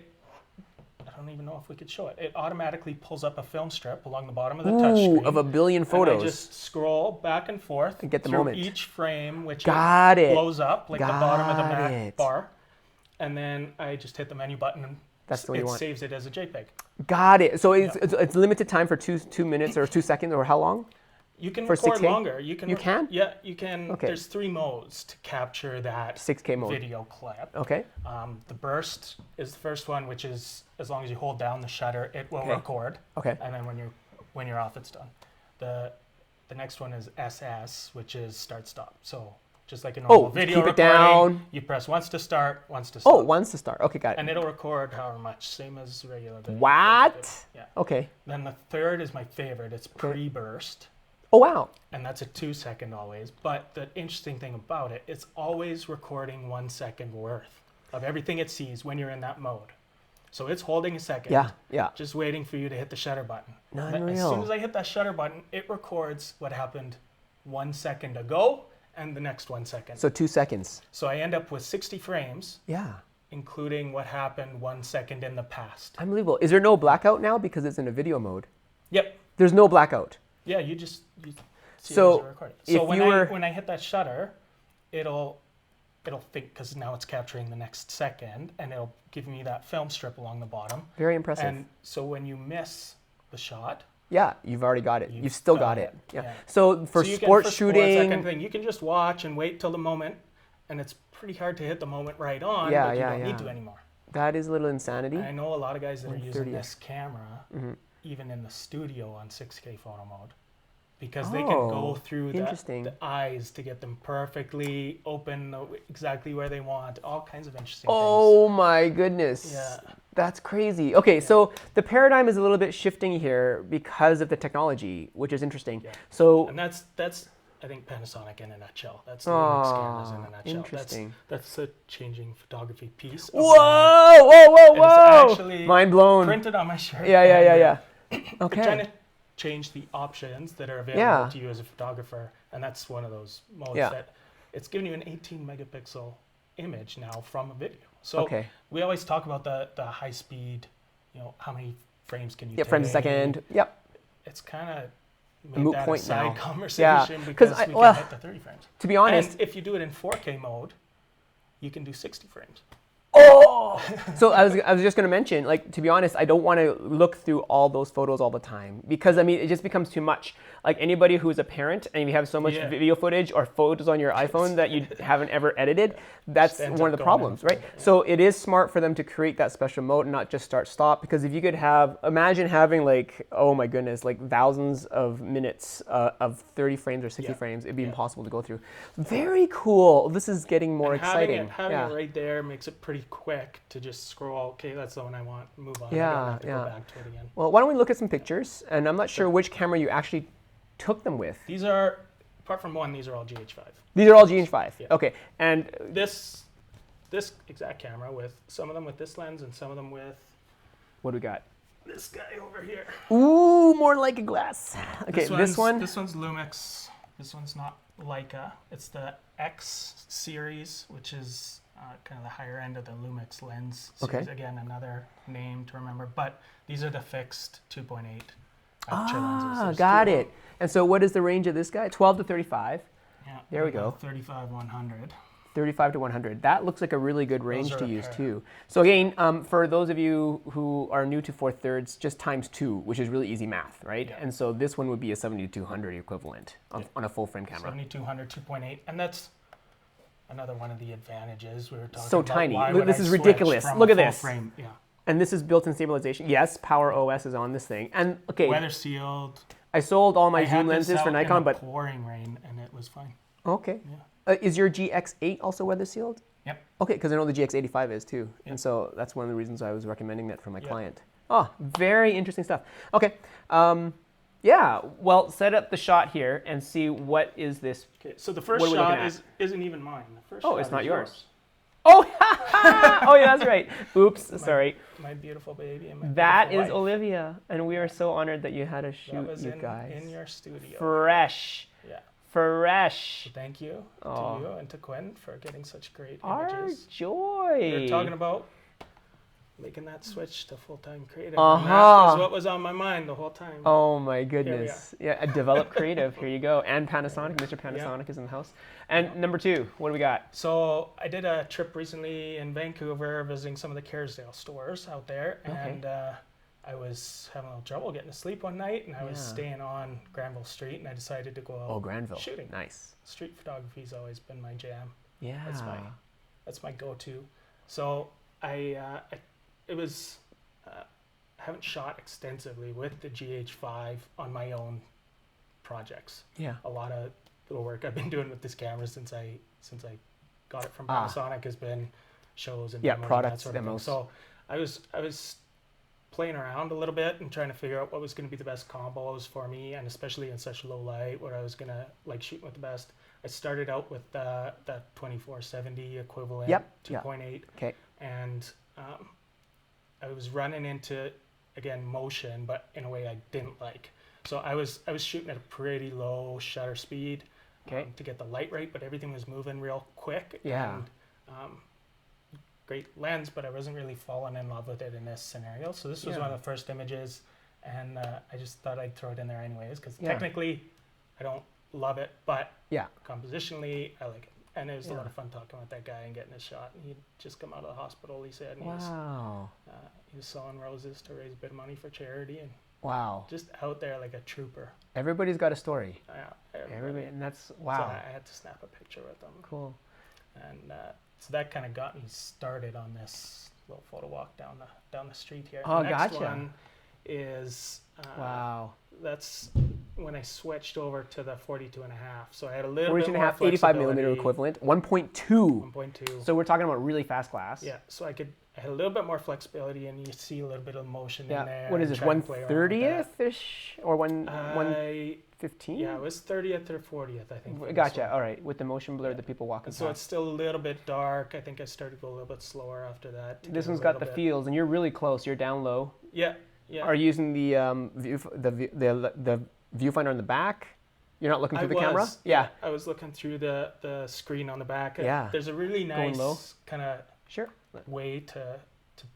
don't even know if we could show it. It automatically pulls up a film strip along the bottom of the touchscreen. Of a billion photos. And I just scroll back and forth and get the through moment. Each frame, which blows up like the bottom of the Mac bar. And then I just hit the menu button and it saves it as a JPEG. Got it. So it's limited time for 2 minutes or 2 seconds, or how long? You can record 6K? longer. You can? Yeah, you can. Okay. There's 3 modes to capture that 6K mode. video clip. Okay. The burst is the first one, which is as long as you hold down the shutter, it will record. Okay. And then when you're off, it's done. The next one is SS, which is start stop. So just like a normal video keep recording, it down. You press once to start, once to stop. Oh, once to start. Okay, got it. And it'll record however much, same as regular video. What? Yeah. Okay. Then the third is my favorite. It's pre-burst. Oh, wow. And that's a 2 second always. But the interesting thing about it, it's always recording 1 second worth of everything it sees when you're in that mode. So it's holding a second. Yeah. Just waiting for you to hit the shutter button. Unreal. As soon as I hit that shutter button, it records what happened 1 second ago and the next 1 second. So 2 seconds. So I end up with 60 frames. Yeah. Including what happened 1 second in the past. Unbelievable. Is there no blackout now because it's in a video mode? Yep. There's no blackout. Yeah, you see so it as a recording. So when I hit that shutter, it'll it'll think, because now it's capturing the next second, and it'll give me that film strip along the bottom. Very impressive. And so when you miss the shot, yeah, you've already got it. You've still got it. Yeah. So for so sports shooting, that kind of thing, you can just watch and wait till the moment, and it's pretty hard to hit the moment right on, but you don't need to anymore. That is a little insanity. I know a lot of guys that are using this camera, even in the studio on 6K photo mode, because they can go through the eyes to get them perfectly open, exactly where they want, all kinds of interesting things. Oh my goodness. Yeah. That's crazy. Okay, so the paradigm is a little bit shifting here because of the technology, which is interesting. Yeah. So and that's I think Panasonic in a nutshell. That's the Lumix cameras in a nutshell. Interesting. That's the changing photography piece. Whoa! It's actually mind blown. Printed on my shirt. Yeah. Okay. Trying to change the options that are available to you as a photographer, and that's one of those modes that it's giving you an 18 megapixel image now from a video. So we always talk about the high speed, how many frames can you take? Frames a second. Yep. It's kind of a moot point now. Conversation because we can hit the 30 frames. To be honest, and if you do it in 4K mode, you can do 60 frames. Oh! So I was just going to mention, like, to be honest, I don't want to look through all those photos all the time because, I mean, it just becomes too much. Like, anybody who's a parent and you have so much video footage or photos on your iPhone that you haven't ever edited, that's one of the problems, right? So it is smart for them to create that special mode and not just start-stop, because if you could imagine having, like, oh my goodness, like thousands of minutes of 30 frames or 60 frames, it'd be impossible to go through. Very cool. This is getting more exciting. Having it right there makes it pretty quick to just scroll. Okay, that's the one I want. Move on. Yeah, I don't have to go back to it again. Well, why don't we look at some pictures? And I'm not sure which camera you actually took them with. These are, apart from one, these are all GH5. These are all GH5. Yeah. Okay, and this exact camera with some of them with this lens and some of them with. What do we got? This guy over here. Ooh, more like a glass. Okay, this one. This one's Lumix. This one's not Leica. It's the X series, which is kind of the higher end of the Lumix lens series. Okay. Again, another name to remember. But these are the fixed 2.8 aperture lenses. Got it. And so what is the range of this guy? 12 to 35. Yeah. There we go. 35 100. 35 to 100. That looks like a really good range to use too. So again, for those of you who are new to 4/3, just times 2, which is really easy math, right? Yeah. And so this one would be a 7200 equivalent on a full frame camera. 7200 2.8, and that's another one of the advantages we were talking so about. Tiny. This is ridiculous. Look at this. Frame. Yeah. And this is built-in stabilization. Yes, Power OS is on this thing. And okay, weather sealed. I sold all my zoom lenses for Nikon, but pouring rain, and it was fine. Okay. Yeah. Is your GX8 also weather sealed? Yep. Okay, because I know the GX85 is too. Yep. And so that's one of the reasons I was recommending that for my client. Oh, very interesting stuff. Okay. Yeah, well, set up the shot here and see what is this. Okay, so the first shot isn't even mine. The first shot it's not yours. Oh, oh yeah, that's right. Oops, sorry. My beautiful baby. And that is wife. Olivia, and we are so honored that you had a shoot, you guys. In your studio. Fresh. Yeah. Fresh. So thank you to you and to Quinn for getting such great Our images. Joy. We were talking about making that switch to full-time creative. And that was what was on my mind the whole time. Oh my goodness. Yeah, develop creative. Here you go. And Panasonic. Mr. Panasonic is in the house. And number 2, what do we got? So I did a trip recently in Vancouver visiting some of the Kerrisdale stores out there. And I was having a little trouble getting to sleep one night, and I was staying on Granville Street, and I decided to go out Granville. shooting. Nice. Street photography's always been my jam. Yeah. That's my go-to. So I haven't shot extensively with the GH5 on my own projects. Yeah. A lot of little work I've been doing with this camera since I got it from Panasonic has been shows and demos products, and that sort of thing. So I was playing around a little bit and trying to figure out what was going to be the best combos for me, and especially in such low light, what I was going to like shooting with the best. I started out with that 2470 equivalent 2.8. Okay. And I was running into, again, motion, but in a way I didn't like. So I was shooting at a pretty low shutter speed to get the light right, but everything was moving real quick. Yeah. And, great lens, but I wasn't really falling in love with it in this scenario. So this was one of the first images, and I just thought I'd throw it in there anyways, because technically I don't love it, but compositionally I like it. And it was a lot of fun talking with that guy and getting a shot. And he'd just come out of the hospital, he said. And he was selling roses to raise a bit of money for charity. And just out there like a trooper. Everybody's got a story. Yeah, everybody, and that's, So I had to snap a picture with them. Cool. And so that kind of got me started on this little photo walk down the street here. Oh, the next gotcha. one is that's when I switched over to the 42.5. So I had a little bit more 42.5, 85 millimeter equivalent, 1.2. 1.2. So we're talking about really fast glass. Yeah. So I had a little bit more flexibility, and you see a little bit of motion in there. What is this, 1/30th ish or 1/15? Yeah, it was 30th or 40th, I think. Gotcha. All right, with the motion blur, the people walking past. So it's still a little bit dark. I think I started to go a little bit slower after that. This one's got the feels, and you're really close. You're down low. Yeah. Are you using the viewfinder on the back? You're not looking through the camera? Yeah. I was looking through the screen on the back. Yeah. There's a really nice kind of way to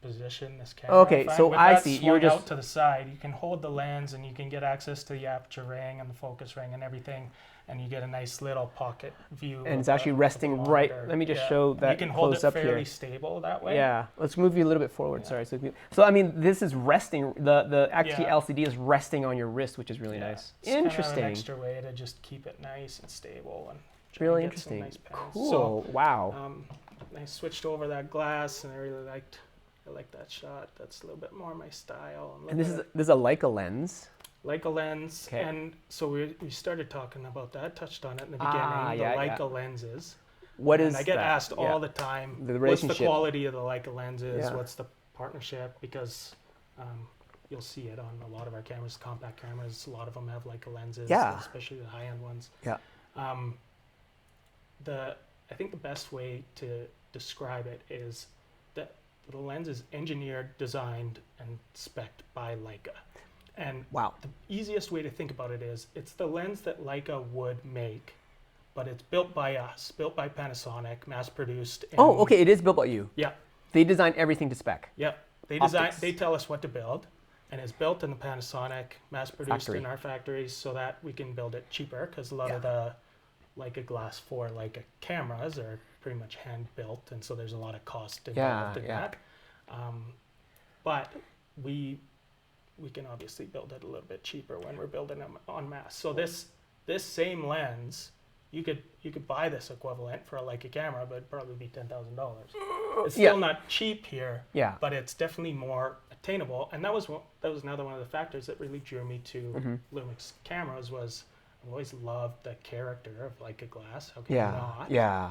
position this camera. Okay, so I see. You're just out to the side. You can hold the lens, and you can get access to the aperture ring and the focus ring and everything, and you get a nice little pocket view. And it's actually resting right. Let me just show that. You can hold it fairly here. Stable that way. Yeah. Let's move you a little bit forward. Sorry. So I mean, this is resting. The actually LCD is resting on your wrist, which is really nice. It's interesting. Kind of an extra way to just keep it nice and stable and really interesting. Nice cool. So, wow. I switched over that glass, and I really liked that shot. That's a little bit more my style. And this is a Leica lens. Leica lens, and so we started talking about that. Touched on it in the beginning. The Leica lenses. I get asked all the time. The relationship. What's the quality of the Leica lenses? What's the partnership? Because you'll see it on a lot of our cameras, compact cameras. A lot of them have Leica lenses, especially the high-end ones. Yeah. I think the best way to describe it is that the lens is engineered, designed, and spec'd by Leica. And the easiest way to think about it is it's the lens that Leica would make, but it's built by us, built by Panasonic, mass-produced. Okay, it is built by you. Yeah. They design everything to spec. Yeah. They tell us what to build, and it's built in the Panasonic, mass-produced in our factories so that we can build it cheaper, because a lot of the Leica Glass 4 Leica cameras are pretty much hand-built, and so there's a lot of cost involved in that. But we can obviously build it a little bit cheaper when we're building them en masse. So this same lens, you could buy this equivalent for a Leica camera, but it'd probably be $10,000. It's still not cheap here, but it's definitely more attainable. And that was another one of the factors that really drew me to Lumix cameras. Was I've always loved the character of Leica glass. How can you not? Yeah.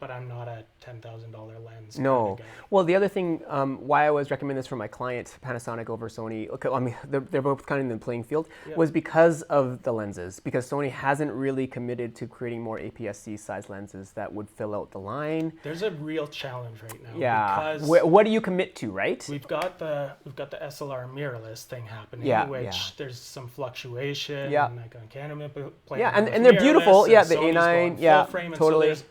But I'm not a $10,000 lens. No. Kind of guy. Well, the other thing, why I always recommend this for my client, Panasonic over Sony, I mean, they're both kind of in the playing field, was because of the lenses. Because Sony hasn't really committed to creating more APS-C size lenses that would fill out the line. There's a real challenge right now. Yeah. Because what do you commit to, right? We've got the SLR mirrorless thing happening, which there's some fluctuation. Yeah. And like on Canon, and they're beautiful. Yeah, the Sony's A9. Full frame, totally. So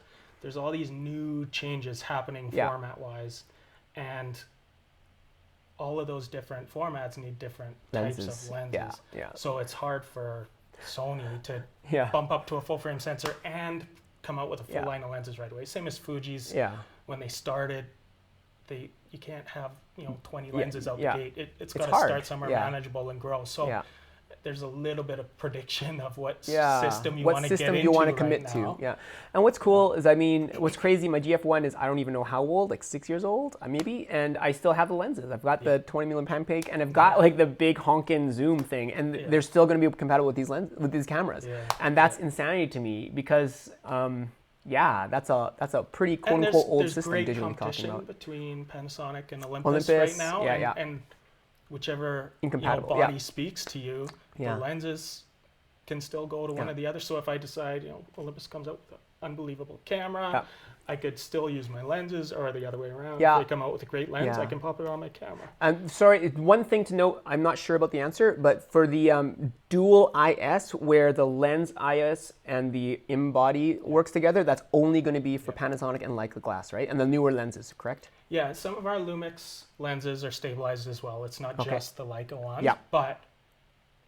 there's all these new changes happening format-wise, and all of those different formats need different types of lenses. Yeah. So it's hard for Sony to bump up to a full-frame sensor and come out with a full line of lenses right away. Same as Fuji's. When they started, you can't have 20 lenses out the gate. It's got to start somewhere manageable and grow. So there's a little bit of prediction of what system you want to get into you want to commit to. And what's cool is, I mean, what's crazy, my GF1 is, I don't even know how old, like 6 years old, maybe, and I still have the lenses. I've got the 20 millimeter pancake, and I've got like the big honkin' zoom thing, and they're still going to be compatible with these cameras. And that's insanity to me, because that's a pretty quote unquote old system digitally talking about. There's great competition between Panasonic and Olympus right now, and whichever body speaks to you, the lenses can still go to one or the other. So if I decide, Olympus comes out with an unbelievable camera, I could still use my lenses, or the other way around. If they come out with a great lens, I can pop it on my camera. I'm sorry, one thing to note, I'm not sure about the answer, but for the dual IS, where the lens IS and the in-body works together, that's only going to be for Panasonic and Leica glass, right? And the newer lenses, correct? Yeah, some of our Lumix lenses are stabilized as well. It's not just the Leica ones, but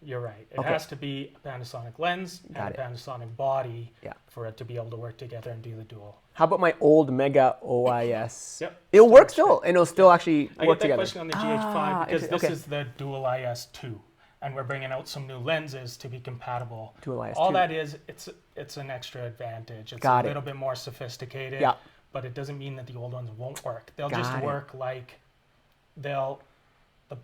You're right. It has to be a Panasonic lens and a Panasonic body for it to be able to work together and do the dual. How about my old Mega OIS? Yep. It'll work still, and it'll still actually work together. I get that question on the GH5 because this is the Dual IS2, and we're bringing out some new lenses to be compatible. Dual IS2. All that is, it's an extra advantage. It's a little bit more sophisticated, but it doesn't mean that the old ones won't work. They'll just work like the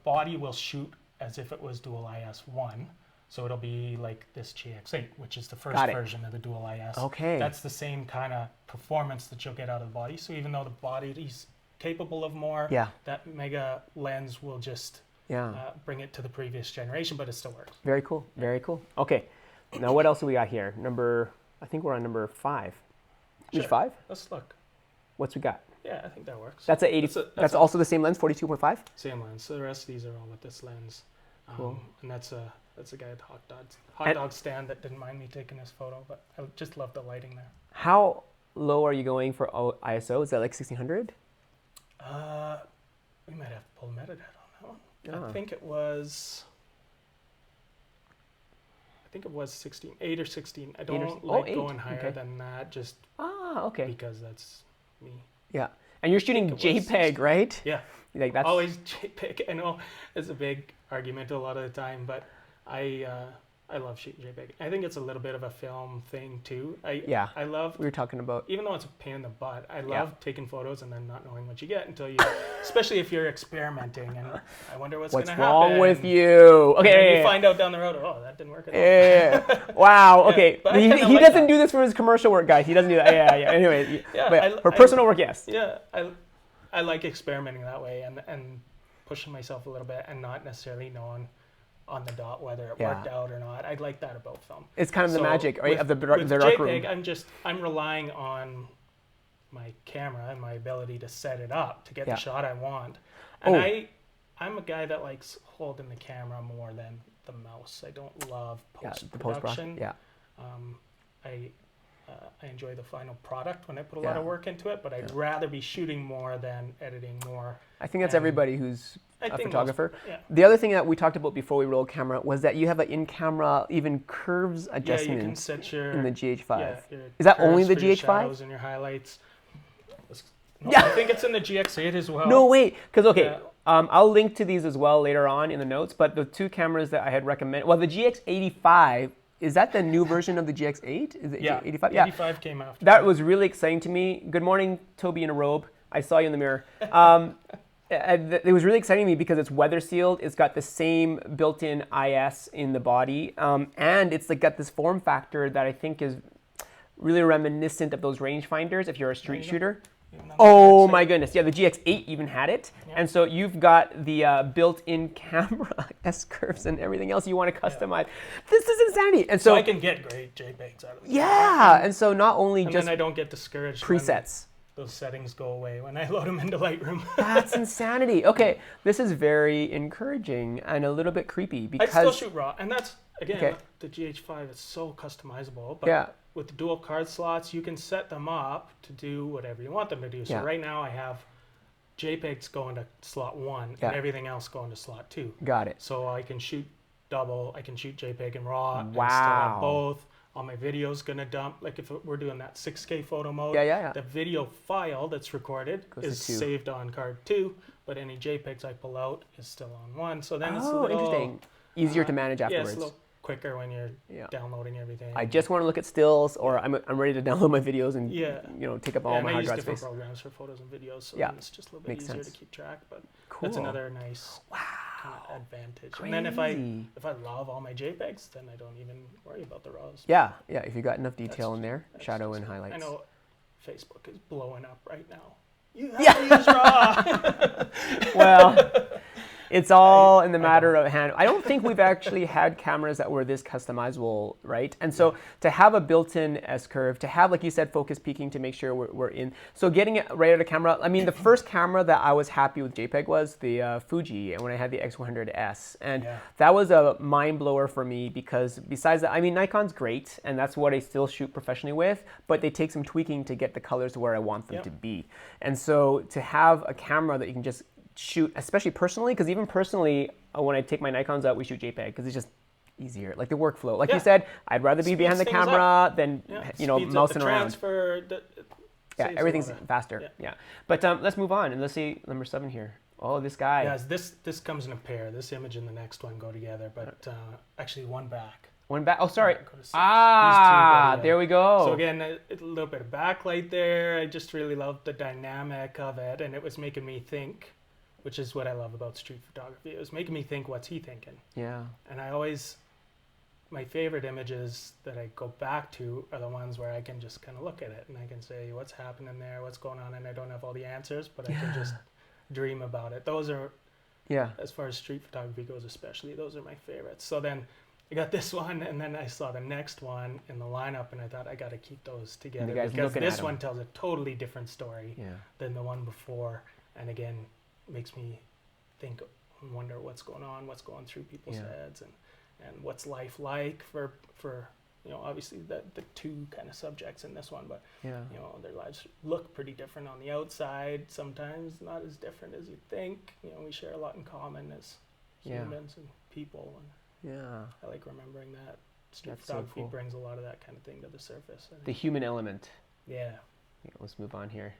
body will shoot as if it was Dual IS1. So it'll be like this GX8, which is the first version of the Dual IS. Okay. That's the same kind of performance that you'll get out of the body. So even though the body is capable of more, that Mega lens will just bring it to the previous generation, but it still works. Very cool. Very cool. Okay. Now what else do we got here? I think we're on number 5. Sure. GH5? Let's look. What's we got? Yeah, I think that works. That's a 80. That's also the same lens, 42.5. Same lens. So the rest of these are all with this lens. Cool. And that's a guy at the hot dog stand that didn't mind me taking this photo, but I just love the lighting there. How low are you going for ISO? Is that like 1600? We might have to pull metadata on that one. I think it was 16, 8 or 16. I don't like going higher than that, just because that's me. Yeah, and you're shooting JPEG, right? Yeah, like that's always JPEG. I know it's a big argument a lot of the time, but I love shooting JPEG. I think it's a little bit of a film thing too. I love. We were talking about. Even though it's a pain in the butt, I love taking photos and then not knowing what you get until you, especially if you're experimenting and I wonder what's going to happen. What's wrong with you? Okay, you find out down the road, oh, that didn't work at all. Yeah. Wow. Okay. He doesn't do this for his commercial work, guys. He doesn't do that. Yeah. Anyway, but for personal work, yes. Yeah, I like experimenting that way and pushing myself a little bit and not necessarily knowing on the dot whether it worked out or not. I like that about film. It's kind of the magic, right, of the dark room. I'm relying on my camera and my ability to set it up to get the shot I want. And I'm a guy that likes holding the camera more than the mouse. I don't love post-production. I enjoy the final product when I put a lot of work into it, but I'd rather be shooting more than editing more. I think that's everybody who's a photographer. The other thing that we talked about before we rolled camera was that you have an in-camera even curves adjustment you can set your, in the GH5. Your is that only the GH5? Your GH5? and your highlights. I think it's in the GX8 as well. No, wait, because I'll link to these as well later on in the notes, but the two cameras that I had recommended, well, the GX85, is that the new version of the GX8? Is it 85? Yeah, 85 came after. That was really exciting to me. Good morning, Toby in a robe. I saw you in the mirror. It was really exciting to me because it's weather sealed. It's got the same built-in IS in the body, and it's like got this form factor that I think is really reminiscent of those rangefinders if you're a street shooter. Oh my goodness, yeah, the GX8 even had it. And so you've got the built-in camera S-curves and everything else you want to customize. This is insanity. And so I can get great JPEGs out of it. Yeah, and so not only and just then I don't get discouraged presets. Those settings go away when I load them into Lightroom. That's insanity. Okay, this is very encouraging and a little bit creepy because I still shoot RAW, and that's again the GH5 is so customizable. But with the dual card slots, you can set them up to do whatever you want them to do. So right now I have JPEGs going to slot 1 and everything else going to slot 2. Got it. So I can shoot double. I can shoot JPEG and RAW. And still have both. All my video's gonna dump, like if we're doing that 6K photo mode, the video file that's recorded is saved on card 2, but any JPEGs I pull out is still on 1. So then it's a little interesting. Easier to manage afterwards. Yeah, it's a little quicker when you're downloading everything. I just want to look at stills, or I'm ready to download my videos and take up all my hard drive space. I use different programs for photos and videos, so then it's just a little bit easier to keep track. But that's another nice kind of advantage. Crazy. And then if I love all my JPEGs, then I don't even worry about the RAWs. Yeah. If you got enough detail in there, shadow and highlights. I know Facebook is blowing up right now. You have to use RAW. Well, it's all in the matter of hand. I don't think we've actually had cameras that were this customizable, right? And so to have a built-in S-curve, to have, like you said, focus peaking to make sure we're in. So getting it right out of camera, I mean, the first camera that I was happy with JPEG was the Fuji, and when I had the X100S. And that was a mind blower for me because besides that, I mean, Nikon's great, and that's what I still shoot professionally with, but they take some tweaking to get the colors to where I want them to be. And so to have a camera that you can just shoot, especially personally, because even personally, when I take my Nikons out, we shoot JPEG because it's just easier. Like the workflow. Like you said, I'd rather be behind the camera than, mousing around. Yeah, everything's faster. Yeah. But let's move on and let's see number 7 here. Oh, this guy. Yes, this comes in a pair. This image and the next one go together, but actually one back. One back. Oh, sorry. There we go. So again, a little bit of backlight there. I just really loved the dynamic of it, and it was making me think, which is what I love about street photography. It was making me think, what's he thinking? Yeah. And my favorite images that I go back to are the ones where I can just kind of look at it and I can say, what's happening there? What's going on? And I don't have all the answers, but I can just dream about it. Those are, as far as street photography goes especially, those are my favorites. So then I got this one, and then I saw the next one in the lineup, and I thought I got to keep those together because this one tells a totally different story than the one before, and again makes me think and wonder what's going on, what's going through people's heads, and what's life like for obviously the two kind of subjects in this one, but their lives look pretty different on the outside. Sometimes not as different as you think. We share a lot in common as humans and people. And I like remembering that. Street photography brings a lot of that kind of thing to the surface. The human element. Yeah. Let's move on here.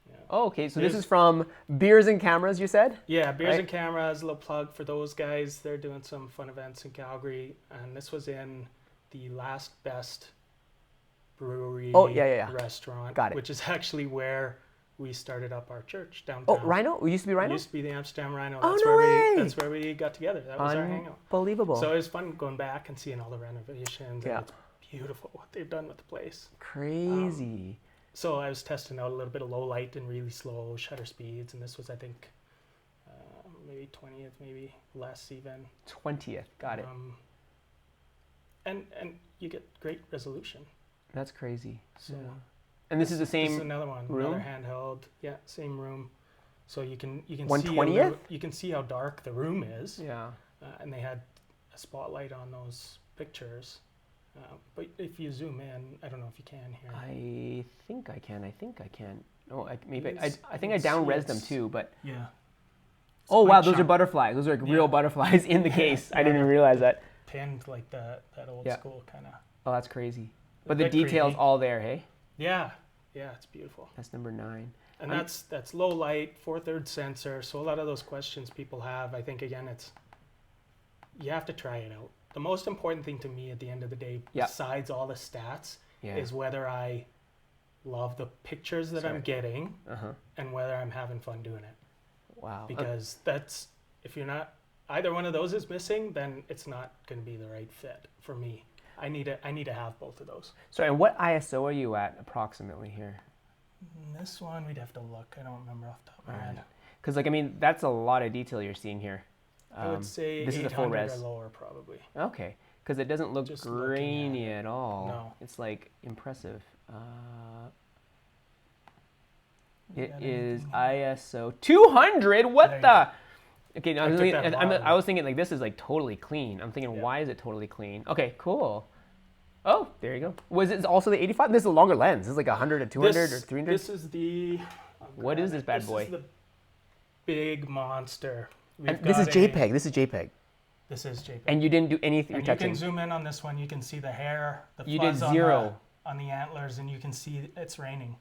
Yeah. Oh, okay. So this is from Beers and Cameras, you said? Yeah, Beers and Cameras, a little plug for those guys. They're doing some fun events in Calgary, and this was in the Last Best Brewery restaurant. Got it. Which is actually where we started up our church downtown. Oh, Rhino? We used to be Rhino? It used to be the Amsterdam Rhino. That's where we got together. That was our hangout. Unbelievable. So it was fun going back and seeing all the renovations. Yeah. And it's beautiful what they've done with the place. Crazy. So I was testing out a little bit of low light and really slow shutter speeds, and this was, I think, maybe 20th, maybe less even. 20th, got it. And you get great resolution. That's crazy. So. And this is the same. This is another one. Room? Another handheld. Yeah, same room. So you can 1/20th? You can see how dark the room is. Yeah. And they had a spotlight on those pictures. But if you zoom in, I don't know if you can here. I think I can. Oh, I think I down-res them too, but. Yeah. Oh wow, those are butterflies. Those are like real butterflies in the case. I didn't even realize that. Pinned like that old school kind of. Oh, that's crazy. But the details all there, hey? Yeah, it's beautiful. That's number 9. And that's low light, 4/3 sensor. So a lot of those questions people have, I think again, you have to try it out. The most important thing to me at the end of the day, besides all the stats, is whether I love the pictures that I'm getting and whether I'm having fun doing it. Wow. Because if you're not, either one of those is missing, then it's not going to be the right fit for me. I need to have both of those. So, and what ISO are you at approximately here? This one, we'd have to look. I don't remember off the top of my head. Because, that's a lot of detail you're seeing here. I would say this is a full res or lower, probably. Okay, because it doesn't look grainy at all. No. It's impressive. It is ISO 200. What the? Okay, now I was thinking this is totally clean. I'm thinking, why is it totally clean? Okay, cool. Oh, there you go. Was it also the 85? This is a longer lens. This is 100 or 200 or 300? This is the... What is this bad boy? This is the big monster. This is JPEG. This is JPEG. This is JPEG. And you didn't do anything retouching? You can zoom in on this one. You can see the hair, the fuzz you did 0 on the antlers, and you can see it's raining.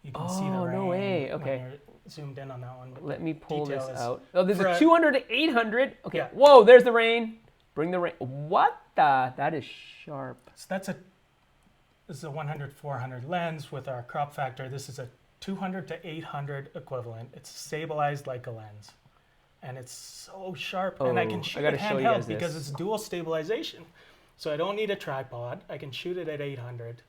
You can see the rain. No way. Okay. When you're zoomed in on that one. But let me pull this out. Oh, there's a 200 to 800. Okay. Yeah. Whoa, there's the rain. Bring the rain. What the? That is sharp. So this is a 100-400 lens with our crop factor. This is a 200 to 800 equivalent. It's stabilized like a lens. And it's so sharp. And I can shoot it handheld because it's dual stabilization. So I don't need a tripod. I can shoot it at 800.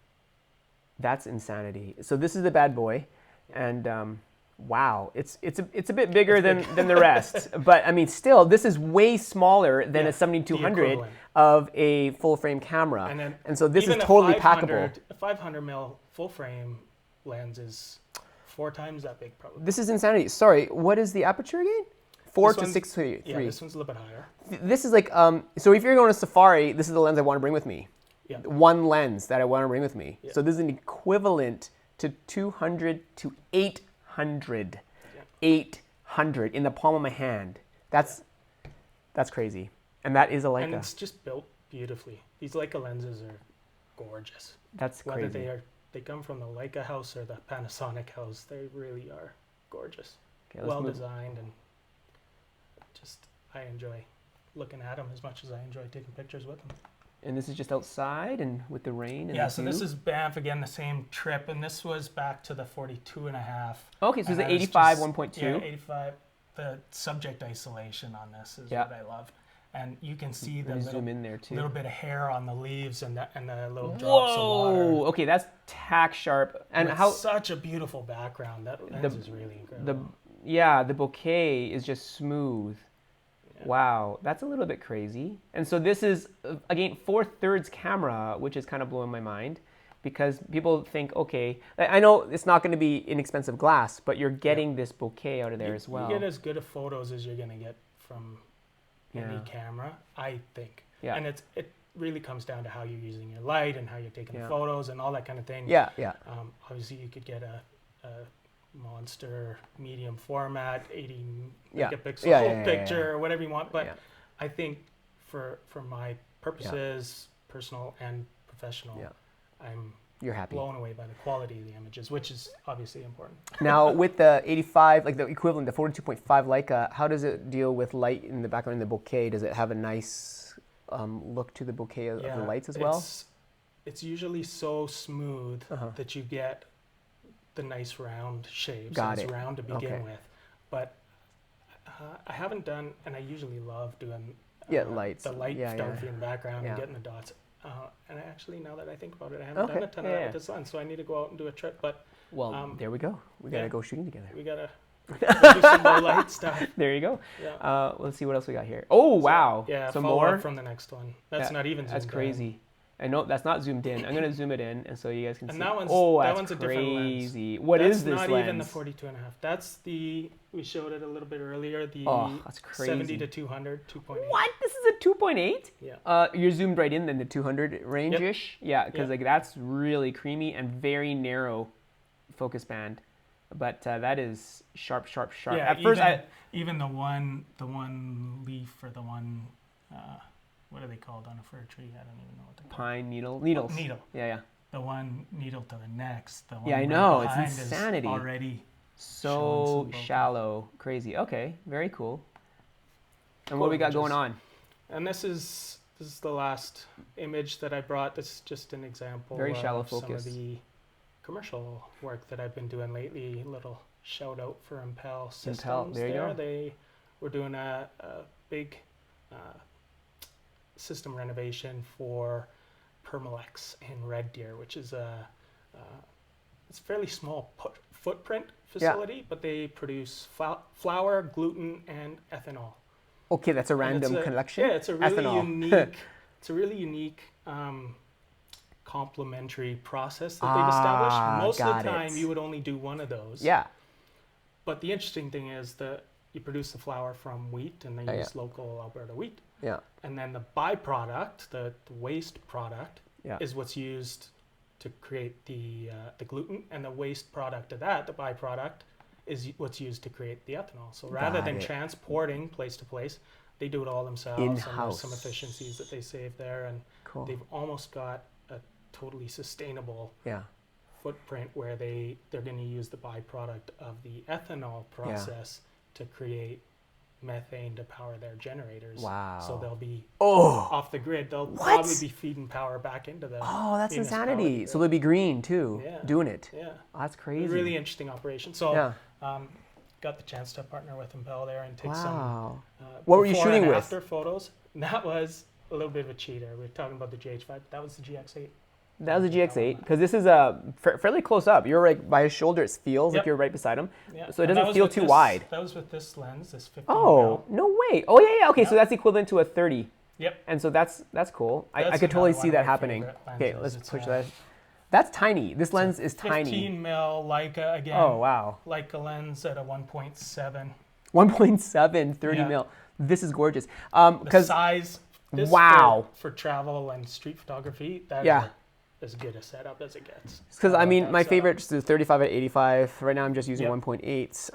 That's insanity. So this is the bad boy, and wow, it's a bit bigger than the rest. But still, this is way smaller than a 7200 of a full frame camera, and so this is totally packable. A 500 mil full frame lens is 4 times that big, probably. This is insanity. Sorry, what is the aperture again? 4 to 6.3. Yeah, this one's a little bit higher. This is so if you're going to safari, this is the lens I want to bring with me. Yeah. One lens that I want to bring with me. Yeah. So this is an equivalent to 200 to 800. Yeah. 800 in the palm of my hand. That's crazy. And that is a Leica. And it's just built beautifully. These Leica lenses are gorgeous. That's crazy. Whether they come from the Leica house or the Panasonic house, they really are gorgeous. Okay, well designed, and just I enjoy looking at them as much as I enjoy taking pictures with them. And this is just outside and with the rain and yeah, so this is Banff again, the same trip, and this was back to the 42.5. Okay, so it's the 85 1.2. Yeah, 85. The subject isolation on this is what I love. And you can see the zoom in there too. Little bit of hair on the leaves and the little drops of water. Okay, that's tack sharp. And with how such a beautiful background. That lens is really incredible. The bokeh is just smooth. Yeah. Wow, that's a little bit crazy. And so this is again 4/3 camera, which is kind of blowing my mind, because people think, okay, I know it's not going to be inexpensive glass, but you're getting this bokeh out of there as well. You get as good of photos as you're going to get from any camera, I think. Yeah. And it really comes down to how you're using your light and how you're taking the photos and all that kind of thing. Yeah, yeah. Obviously, you could get a monster medium format, 80 megapixel picture or whatever you want. But I think for my purposes, personal and professional, you're happy. Blown away by the quality of the images, which is obviously important. Now, with the 85, like the equivalent, the 42.5 Leica, how does it deal with light in the background in the bokeh? Does it have a nice look to the bokeh of the lights as well? It's usually so smooth that you get the nice round shapes. It's round to begin with. But I haven't done, and I usually love doing lights. The light photography in the background and getting the dots. And actually, now that I think about it, I haven't done a ton of that with this lens, so I need to go out and do a trip. But there we go. We gotta go shooting together. We gotta do some more light stuff. There you go. Yeah. Let's see what else we got here. Oh wow! Yeah, some more more from the next one. That's not even zoomed That's crazy. I know that's not zoomed in. I'm gonna zoom it in, and so you guys can see. And that one's that's a different lens. What is this lens? That's not even the 42.5. That's we showed it a little bit earlier. The that's crazy. 70 to 200, 2.8. What? This is a 2.8? Yeah. You're zoomed right in the 200 range-ish. Yep. Yeah, because like that's really creamy and very narrow focus band. But that is sharp, sharp, sharp. Yeah, at first, even the one leaf or the one. What are they called on a fir tree? I don't even know what they're called. Pine needles. Needle. Yeah. The one needle to the next. The one I know. Right it's insanity. Already so shallow, crazy. Okay, very cool. And what we got going on? And this is the last image that I brought. This is just an example very shallow of focus. Some of the commercial work that I've been doing lately. Little shout out for Impel Systems. There you go. They were doing a big system renovation for Permalex in Red Deer, which is it's a fairly small footprint facility, but they produce flour, gluten, and ethanol. Okay, that's a random collection. Yeah, it's a really unique. It's a really unique complementary process that they've established. Most of the time, you would only do one of those. Yeah. But the interesting thing is that you produce the flour from wheat, and they use local Alberta wheat. Yeah. And then the byproduct, the waste product, is what's used to create the gluten, and the waste product of that, the byproduct, is what's used to create the ethanol. So rather than transporting place to place, they do it all themselves. In-house. And there's some efficiencies that they save there, and they've almost got a totally sustainable footprint where they're going to use the byproduct of the ethanol process to create methane to power their generators. Wow. So they'll be off the grid. They'll probably be feeding power back into the that's insanity. So they'll be green too, doing it. Yeah. Oh, that's crazy. Really interesting operation. So got the chance to partner with Impel there and take some what were you shooting with? After photos. And that was a little bit of a cheater. We were talking about the GH5. That was the GX8. That was a GX8, because this is fairly close up. You're right by his shoulder. It feels like you're right beside him. Yeah. So it doesn't feel too wide. That was with this lens, this 15 Oh, no way. Oh, yeah. Okay, so that's equivalent to a 30. Yep. And so that's cool. I could totally see that happening. Okay, let's push that. That's tiny. This lens is tiny. 15 mil Leica again. Oh, wow. Leica lens at a 1.7. 1.7, 30 mil. This is gorgeous. The size. For travel and street photography, that's as good a setup as it gets. Because I mean, my favorite is 35 at 85. Right now, I'm just using 1.8s,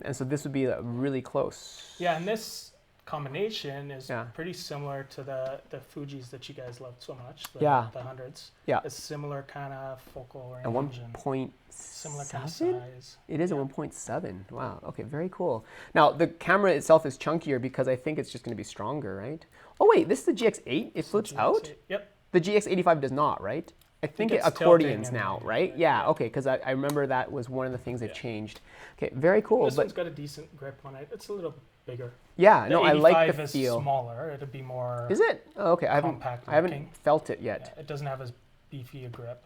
and so this would be really close. Yeah, and this combination is pretty similar to the Fujis that you guys loved so much. The 100s. Yeah. It's similar kind of focal range. At 1.7? Similar kind of size. It is a 1.7. Wow. Okay, very cool. Now, the camera itself is chunkier because I think it's just going to be stronger, right? Oh, wait, this is the GX8? It flips out? Yep. The GX85 does not, right? I think it accordions now, right? Yeah, okay, because I remember that was one of the things they've changed. Okay, very cool. This one's got a decent grip on it. It's a little bigger. Yeah, no, I like the 85 is feel. Smaller. It'd be more. Is it? Oh, okay, I haven't felt it yet. Yeah, it doesn't have as beefy a grip.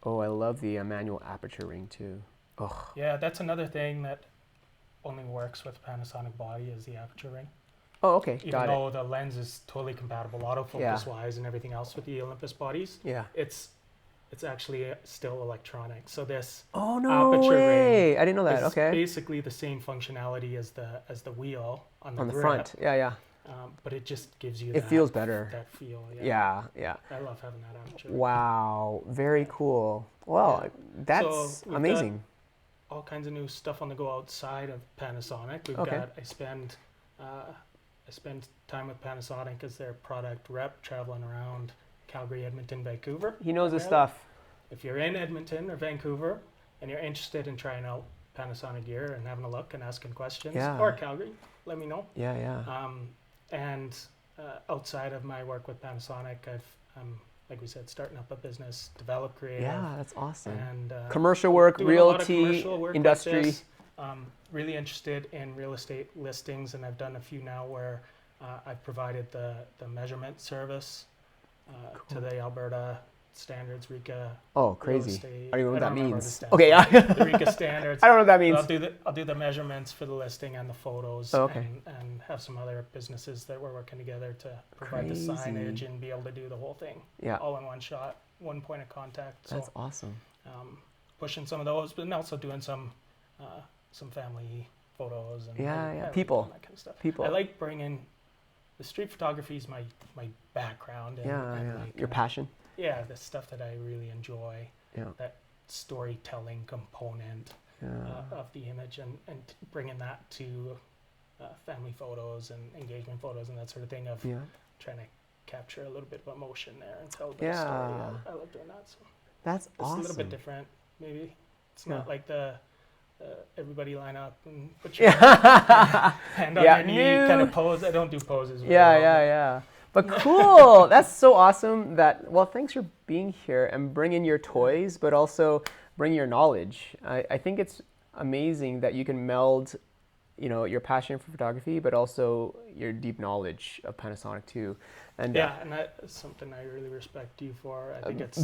Oh, I love the manual aperture ring too. Ugh. Yeah, that's another thing that only works with Panasonic body is the aperture ring. Oh, okay, Even though the lens is totally compatible autofocus-wise and everything else with the Olympus bodies, it's actually still electronic. So this aperture ring I didn't know that. is Okay. basically the same functionality as the wheel on the grip, front. Yeah. But it just gives you. It feels better. That feel. Yeah. I love having that aperture. Wow, very cool. Well, that's amazing. All kinds of new stuff on the go outside of Panasonic. We've got. I spend time with Panasonic as their product rep, traveling around Calgary, Edmonton, Vancouver. He knows his stuff. If you're in Edmonton or Vancouver and you're interested in trying out Panasonic gear and having a look and asking questions, or Calgary, let me know. And outside of my work with Panasonic, I'm, like we said, starting up a business, develop creative. Yeah, that's awesome. And commercial work, realty, commercial work industry. Like really interested in real estate listings, and I've done a few now where I've provided the measurement service to the Alberta standards, RECA. Oh, crazy! Estate. I don't know what that means. Okay, yeah. The RECA standards. I don't know what that means. I'll do the measurements for the listing and the photos, and have some other businesses that we're working together to provide the signage and be able to do the whole thing. Yeah. All in one shot, one point of contact. So, that's awesome. Pushing some of those, but also doing some family photos and people, that kind of stuff. People. I like bringing the street photography is my background. And like, your passion. Yeah, the stuff that I really enjoy. Yeah. That storytelling component of the image and bringing that to family photos and engagement photos and that sort of thing of trying to capture a little bit of emotion there and tell a bit of story. I love doing that. So that's awesome. It's a little bit different, maybe. It's not like the everybody line up and put your hand on your knee kind of pose. I don't do poses. Yeah. But cool. That's so awesome thanks for being here and bringing your toys, but also bring your knowledge. I think it's amazing that you can meld, your passion for photography, but also your deep knowledge of Panasonic too. And and that's something I really respect you for. I think it's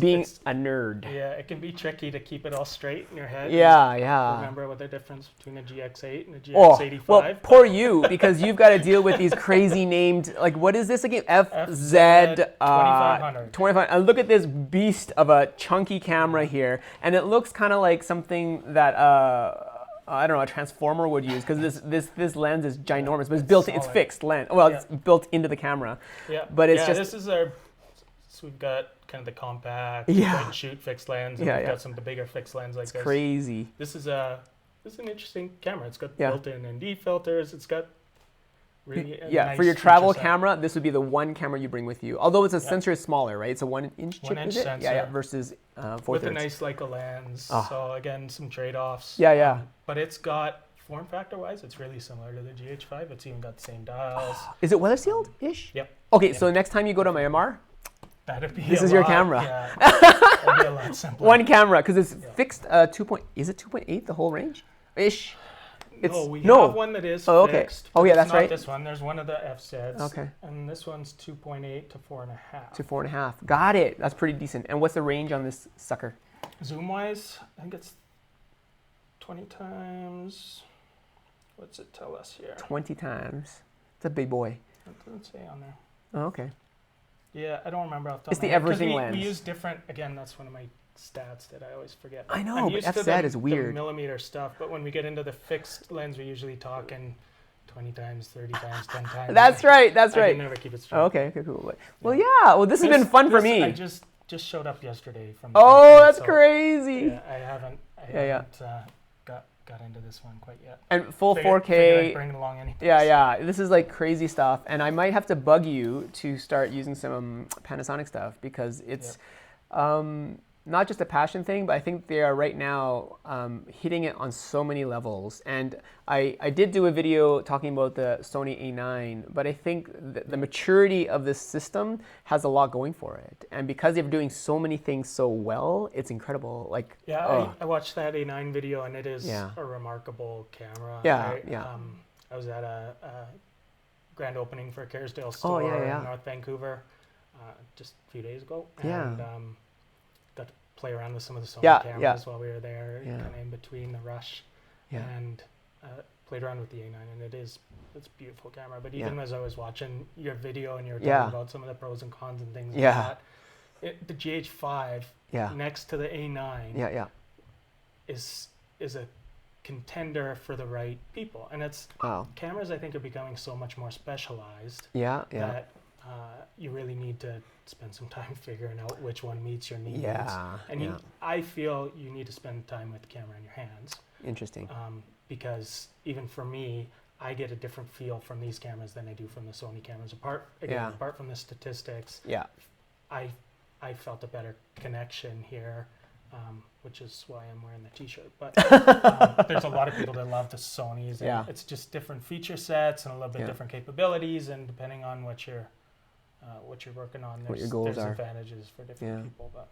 a nerd. Yeah, it can be tricky to keep it all straight in your head. Yeah. Remember what the difference between a GX8 and a GX85? Well, poor you, because you've got to deal with these crazy named, like, what is this again? FZ 2500. And look at this beast of a chunky camera here, and it looks kind of like something that I don't know, a transformer would use, because this lens is ginormous, but it's built. It's fixed lens. Well, it's built into the camera. Yeah. But it's just. This is our. So we've got kind of the compact, point and shoot fixed lens, and we've got some of the bigger fixed lens like this. Crazy. This is an interesting camera. It's got built-in ND filters. It's got really nice for your travel camera, this would be the one camera you bring with you. Although it's a sensor is smaller, right? It's a 1-inch chip, 1-inch sensor. Yeah, versus 4/3. With a nice Leica lens. So again, some trade-offs. Yeah. But it's got, form factor-wise, it's really similar to the GH5. It's even got the same dials. Is it weather sealed-ish? Yep. Okay, so next time you go to Myanmar, this is your camera. It'll be a lot simpler. One camera, because it's fixed. Is it 2.8 the whole range? Ish. We have one that is fixed. Oh, yeah, that's right. This one. There's one of the FZs. Okay. And this one's 2.8 to 4.5. To 4.5. Got it. That's pretty decent. And what's the range on this sucker? Zoom-wise, I think it's 20 times. What's it tell us here? 20 times. It's a big boy. It doesn't say on there. Oh, okay. Yeah, I don't remember off the top of my head. It's the everything lens. We use different, again, that's one of my stats that I always forget. I know, but FZ is weird. The millimeter stuff, but when we get into the fixed lens, we're usually talking 20 times, 30 times, 10 times. That's right. I can never keep it straight. Okay, cool. Well, this has been fun for me. I just showed up yesterday from. That's crazy. Yeah, I haven't got got into this one quite yet. And full Figured 4K. I'd bring it along anything. Yeah. This is like crazy stuff, and I might have to bug you to start using some Panasonic stuff because it's not just a passion thing, but I think they are right now hitting it on so many levels. And I did do a video talking about the Sony A9, but I think the maturity of this system has a lot going for it. And because they're doing so many things so well, it's incredible. Like I watched that A9 video, and it is a remarkable camera. I was at a grand opening for a Kerrisdale store in North Vancouver just a few days ago. And got to play around with some of the Sony cameras while we were there, kind of in between the rush, and played around with the A9, and it's a beautiful camera. But even as I was watching your video and you were talking about some of the pros and cons and things like that, the GH5 next to the A9 is a contender for the right people. And it's cameras, I think, are becoming so much more specialized that you really need to spend some time figuring out which one meets your needs. I feel you need to spend time with the camera in your hands. Interesting. Because even for me, I get a different feel from these cameras than I do from the Sony cameras. Apart from the statistics, I felt a better connection here, which is why I'm wearing the T-shirt. But there's a lot of people that love the Sonys. And it's just different feature sets and a little bit different capabilities, and depending on what you're working on, there's advantages for different people. But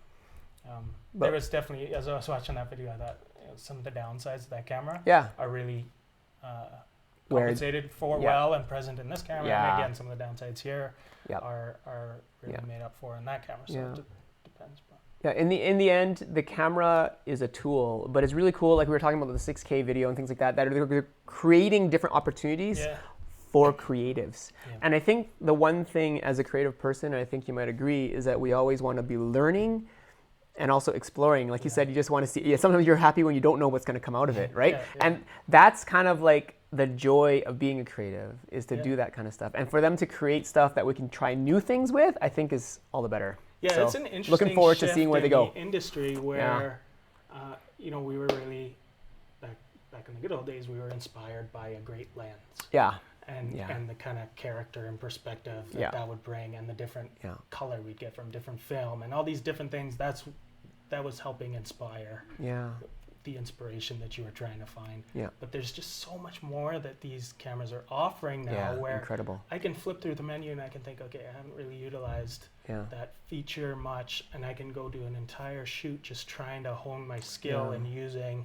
there was definitely, as I was watching that video, I thought some of the downsides of that camera are really compensated for well and present in this camera. And again, some of the downsides here are really made up for in that camera. So it depends. But. In the end, the camera is a tool, but it's really cool. Like we were talking about the 6K video and things like that. That they're creating different opportunities for creatives. And I think the one thing as a creative person, and I think you might agree, is that we always want to be learning and also exploring. Like you said, you just want to see, sometimes you're happy when you don't know what's going to come out of it, right? And that's kind of like the joy of being a creative, is to do that kind of stuff. And for them to create stuff that we can try new things with, I think is all the better. Yeah, so it's an interesting looking forward shift to seeing where they go. In the industry where, we were really, back in the good old days, we were inspired by a great lens. And the kind of character and perspective that would bring, and the different color we'd get from different film, and all these different things. That was helping inspire the inspiration that you were trying to find. But there's just so much more that these cameras are offering now, where incredible. I can flip through the menu and I can think, okay, I haven't really utilized that feature much, and I can go do an entire shoot just trying to hone my skill in using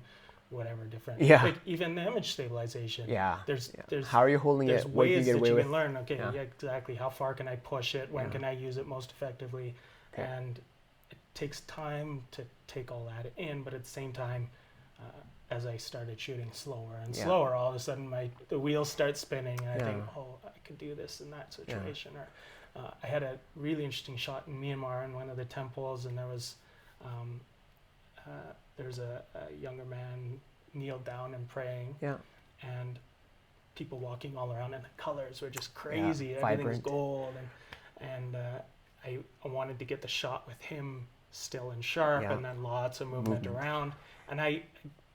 whatever different, like even the image stabilization. There's how are you holding there's it? What ways do you get that away you with? can learn. Okay, exactly. How far can I push it? When can I use it most effectively? And it takes time to take all that in, but at the same time, as I started shooting slower and slower, all of a sudden the wheels start spinning, and I think, I could do this in that situation. Or I had a really interesting shot in Myanmar in one of the temples, and there was a younger man kneeled down and praying, and people walking all around, and the colors were just crazy. Everything's gold, and I wanted to get the shot with him still and sharp, and then lots of movement around, and I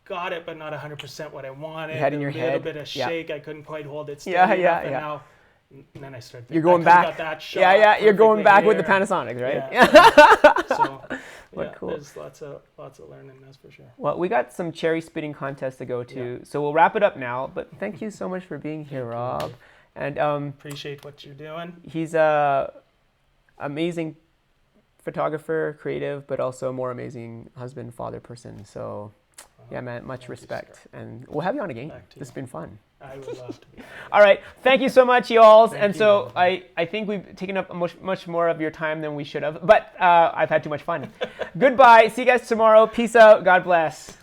got it, but not 100% what I wanted. You had in your head a little bit of shake. I couldn't quite hold it steady enough, and now. And then I started thinking, you're going back. That shot you're going back with the Panasonics, right? So, cool. There's lots of learning, that's for sure. Well, we got some cherry spitting contests to go to, so we'll wrap it up now. But thank you so much for being here, Rob. And appreciate what you're doing. He's a amazing photographer, creative, but also a more amazing husband, father, person. So, man, much respect. And we'll have you on again. This has been fun. I would love to be. All right. Thank you so much, y'all. So I think we've taken up much more of your time than we should have. But I've had too much fun. Goodbye. See you guys tomorrow. Peace out. God bless.